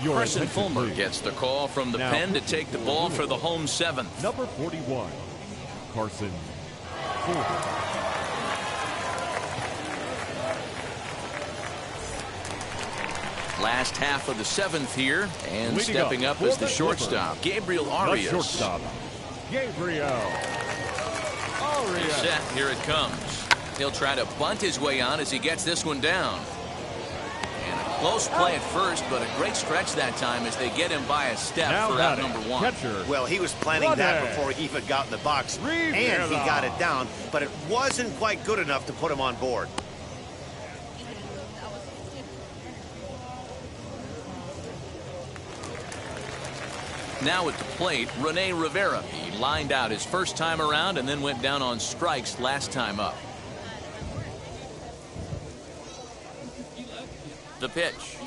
Carson Fulmer gets the call from the pen to take the ball for the home 7th. Number 41, Carson Fulmer. Last half of the 7th here, and Leading stepping up as the shortstop, Clippers. Gabriel The Arias. shortstop, Gabriel Arias. Set, here it comes. He'll try to bunt his way on as he gets this one down. And a close play at first, but a great stretch that time as they get him by a step Now for out batting, number 1. catcher. Well, he was planning that before he even got in the box, and he got it down, but it wasn't quite good enough to put him on board. Now at the plate, Rene Rivera. He lined out his first time around and then went down on strikes last time up. The pitch.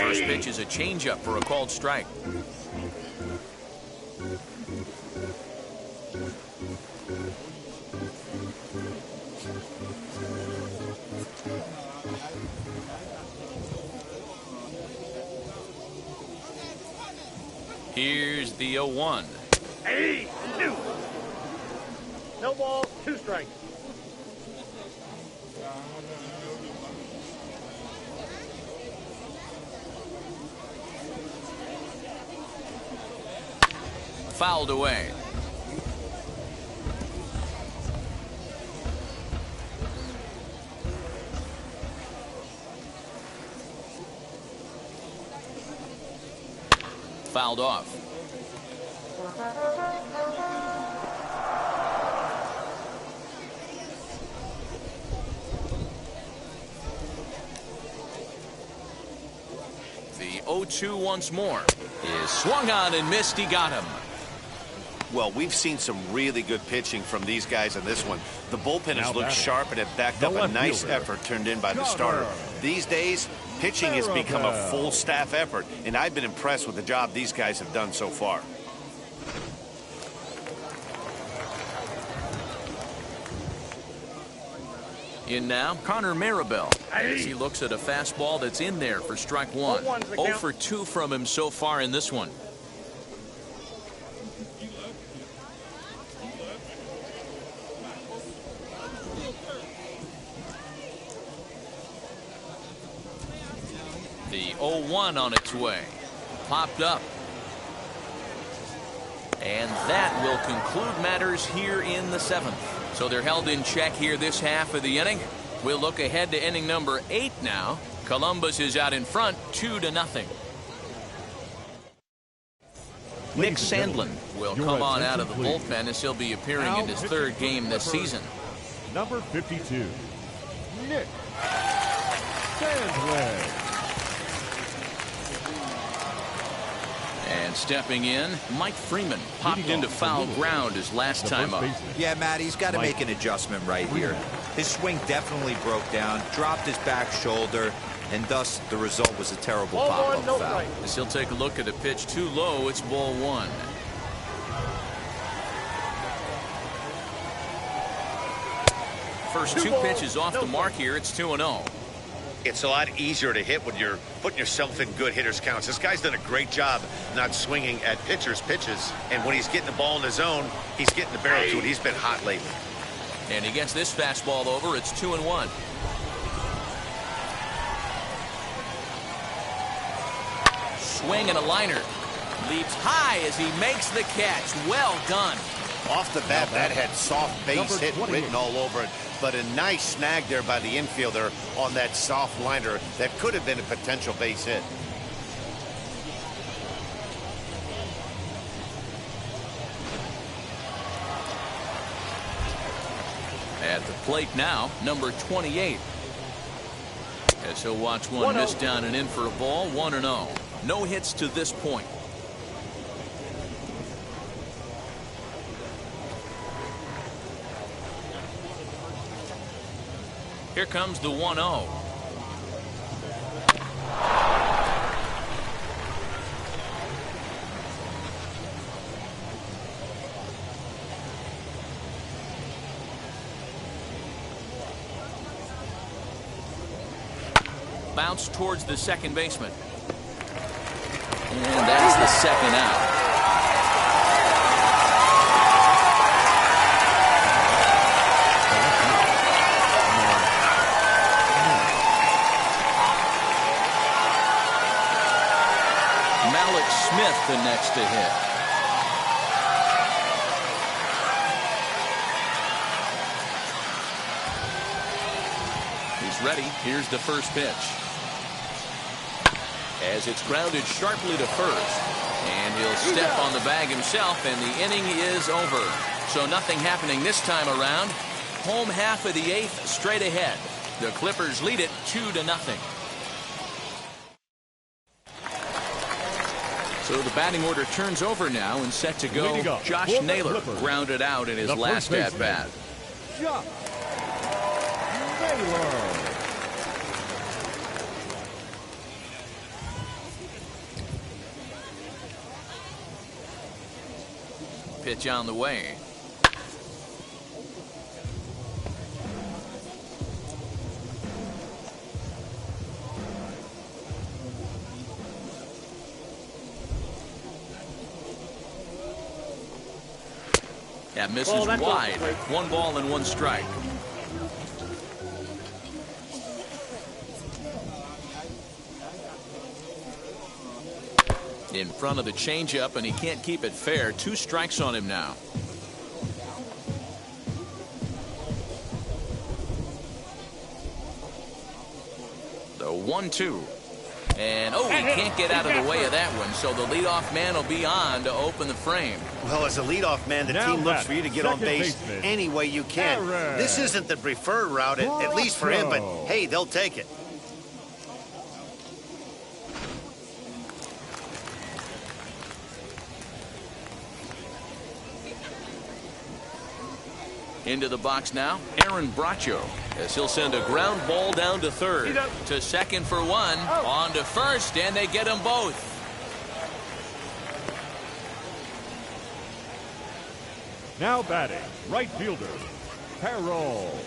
First pitch is a changeup for a called strike. Here's the 0-1. Hey, no ball, 2 strikes. Fouled away. Fouled off. The 0-2 once more is swung on and missed. He got him. Well, we've seen some really good pitching from these guys in this one. The bullpen has looked sharp and have backed up a nice effort turned in by the starter. These days, pitching has become a full staff effort, and I've been impressed with the job these guys have done so far. In now, Connor Maribel. As he looks at a fastball that's in there for strike 1. 0 for 2 from him so far in this one. The 0-1 on its way. Popped up. And that will conclude matters here in the 7th. So they're held in check here this half of the inning. We'll look ahead to inning number 8 now. Columbus is out in front 2-0. Nick Sandlin will come on out of the bullpen as he'll be appearing in his 3rd game this season. Number 52, Nick Sandlin. And stepping in, Mike Freeman popped into foul ground his last time up. Yeah, Matt, he's got to make an adjustment right here. His swing definitely broke down, dropped his back shoulder, and thus the result was a terrible pop-up foul. As he'll take a look at a pitch too low, it's ball 1. First 2 pitches off the mark here. It's 2-0. It's a lot easier to hit when you're putting yourself in good hitters' counts. This guy's done a great job not swinging at pitchers' pitches. And when he's getting the ball in the zone, he's getting the barrel to it. He's been hot lately. And he gets this fastball over. It's 2-1. Swing and a liner. Leaps high as he makes the catch. Well done. Off the bat, that had soft base hit written all over it, but a nice snag there by the infielder on that soft liner that could have been a potential base hit. At the plate now, number 28. As he'll watch one miss down and in for a ball, 1-0. No hits to this point. Here comes the 1-0. Bounce towards the second baseman. And that's the second out. Malik Smith the next to hit. He's ready. Here's the first pitch. As it's grounded sharply to first. And he'll step on the bag himself, and the inning is over. So nothing happening this time around. Home half of the 8th straight ahead. The Clippers lead it 2-0. So the batting order turns over now and set to go. Josh Naylor grounded out in his last at-bat. Josh Naylor. Pitch on the way. That misses wide. 1 ball and 1 strike. In front of the changeup, and he can't keep it fair. 2 strikes on him now. The 1-2. And he can't get out of the way of that one, so the leadoff man will be on to open the frame. Well, as a leadoff man, the team looks for you to get on base any way you can. This isn't the preferred route, at least for him, but hey, they'll take it. Into the box now, Aaron Bracho, as he'll send a ground ball down to third. To second for 1. On to first, and they get them both. Now batting, right fielder, Harold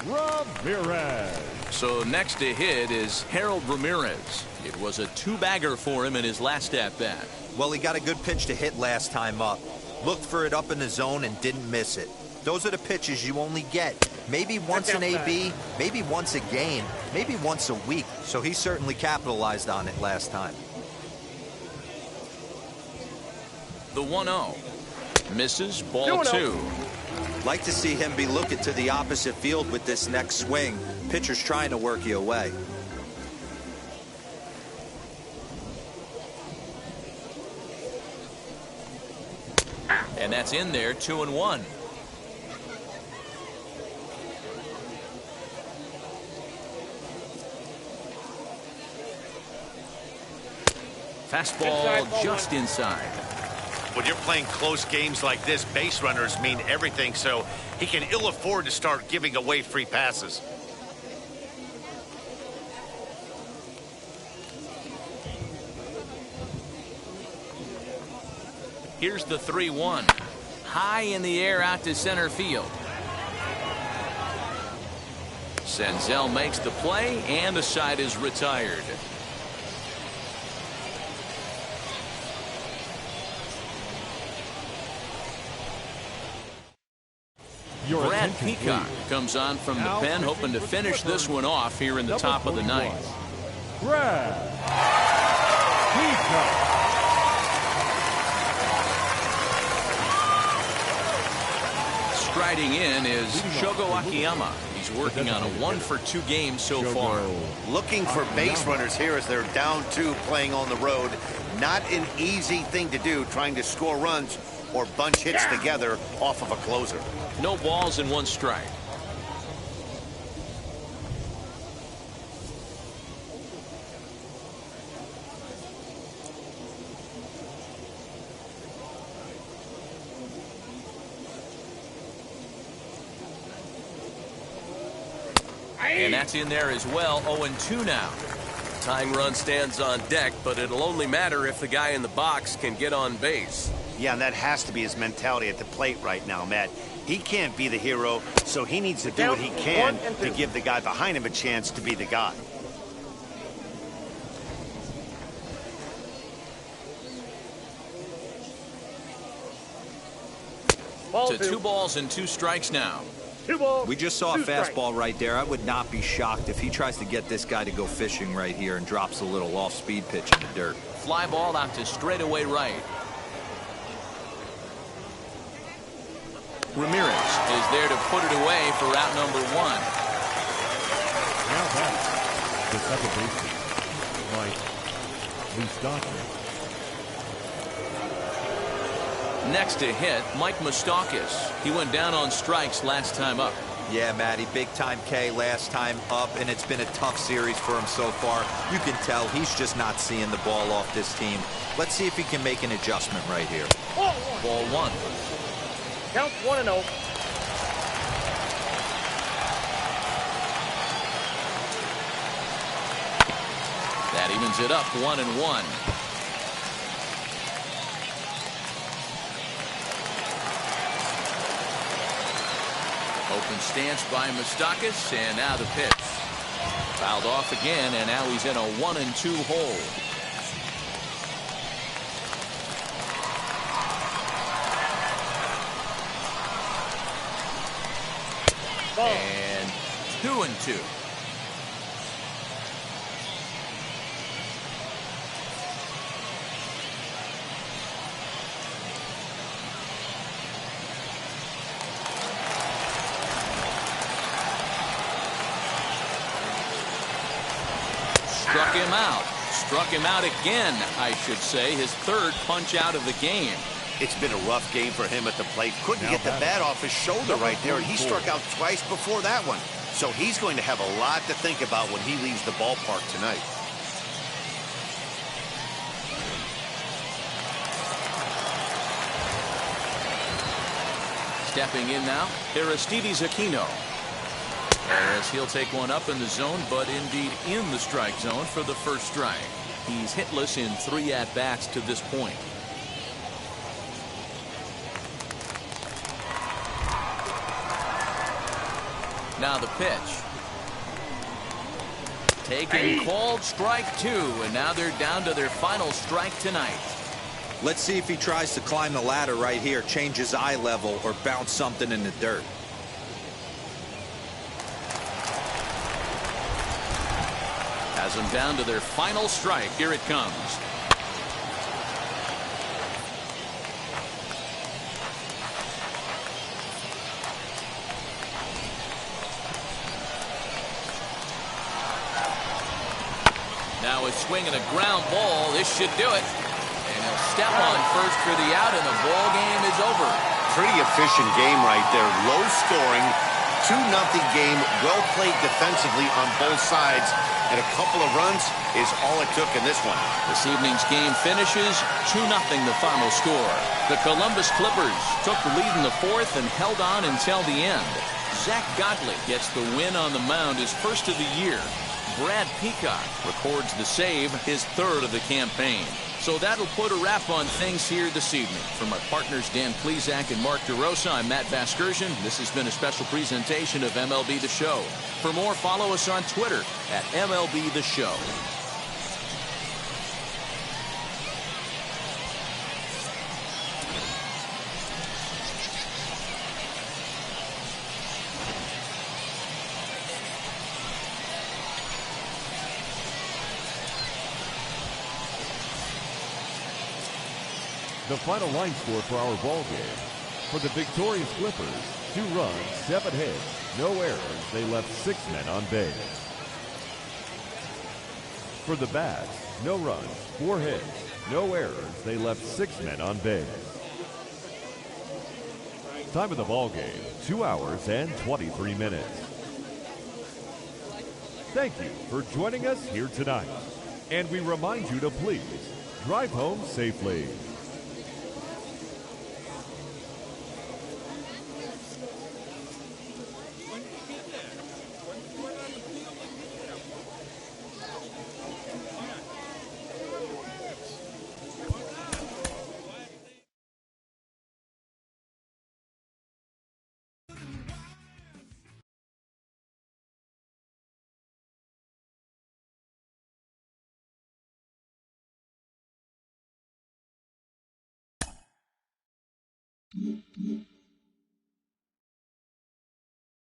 Ramirez. So next to hit is Harold Ramirez. It was a 2-bagger for him in his last at-bat. Well, he got a good pitch to hit last time up. Looked for it up in the zone and didn't miss it. Those are the pitches you only get. Maybe once an AB, maybe once a game, maybe once a week. So he certainly capitalized on it last time. The 1-0. Misses, ball 2. Like to see him be looking to the opposite field with this next swing. Pitcher's trying to work you away. And that's in there, 2-1. Fastball just inside. When you're playing close games like this, base runners mean everything, so he can ill afford to start giving away free passes. Here's the 3-1. High in the air out to center field. Senzel makes the play, and the side is retired. Brad Peacock comes on from the pen, hoping to finish this one off here in the top of the 9th. Brad Peacock. Striding in is Shogo Akiyama. He's working on a 1-for-2 game so far. Looking for base runners here as they're down 2 playing on the road. Not an easy thing to do, trying to score runs or bunch hits together off of a closer. No balls and 1 strike. And that's in there as well. 0-2 now. Tying run stands on deck, but it'll only matter if the guy in the box can get on base. Yeah, and that has to be his mentality at the plate right now, Matt. He can't be the hero, so he needs to do what he can to give the guy behind him a chance to be the guy. To 2 balls and 2 strikes now. 2 balls. We just saw a 2 strikes. fastball right there. I would not be shocked if he tries to get this guy to go fishing right here and drops a little off-speed pitch in the dirt. Fly ball out to straightaway right. Ramirez is there to put it away for out number 1. Now back, the second baseman, Mike Moustakas. Next to hit, Mike Moustakas. He went down on strikes last time up. Yeah, Matty, big time K last time up, and it's been a tough series for him so far. You can tell he's just not seeing the ball off this team. Let's see if he can make an adjustment right here. Ball 1. Count 1-0. That evens it up 1-1. Open stance by Moustakas, and now the pitch. Fouled off again, and now he's in a 1-2 hole. And 2-2. Struck him out. Struck him out again, I should say. His 3rd punch out of the game. It's been a rough game for him at the plate. Couldn't get the bat off his shoulder right there, and he struck out twice before that one. So he's going to have a lot to think about when he leaves the ballpark tonight. Stepping in now, Aristides Aquino. As he'll take one up in the zone, but indeed in the strike zone for the first strike. He's hitless in 3 at-bats to this point. Now the pitch. Taken, called, strike 2, and now they're down to their final strike tonight. Let's see if he tries to climb the ladder right here, change his eye level, or bounce something in the dirt. Has them down to their final strike. Here it comes. Now it's swinging a ground ball. This should do it. And he'll step on first for the out, and the ball game is over. Pretty efficient game right there. Low scoring, 2-0 game. Well played defensively on both sides. And a couple of runs is all it took in this one. This evening's game finishes 2-0 the final score. The Columbus Clippers took the lead in the 4th and held on until the end. Zach Godley gets the win on the mound, his first of the year. Brad Peacock records the save, his 3rd of the campaign. So that'll put a wrap on things here this evening. For my partners Dan Plesac and Mark DeRosa, I'm Matt Vasgersian. This has been a special presentation of MLB The Show. For more, follow us on Twitter at MLB The Show. The final line score for our ball game. For the victorious Clippers, 2 runs, 7 hits, no errors. They left 6 men on base. For the Bats, no runs, 4 hits, no errors. They left 6 men on base. Time of the ball game, 2 hours and 23 minutes. Thank you for joining us here tonight. And we remind you to please drive home safely.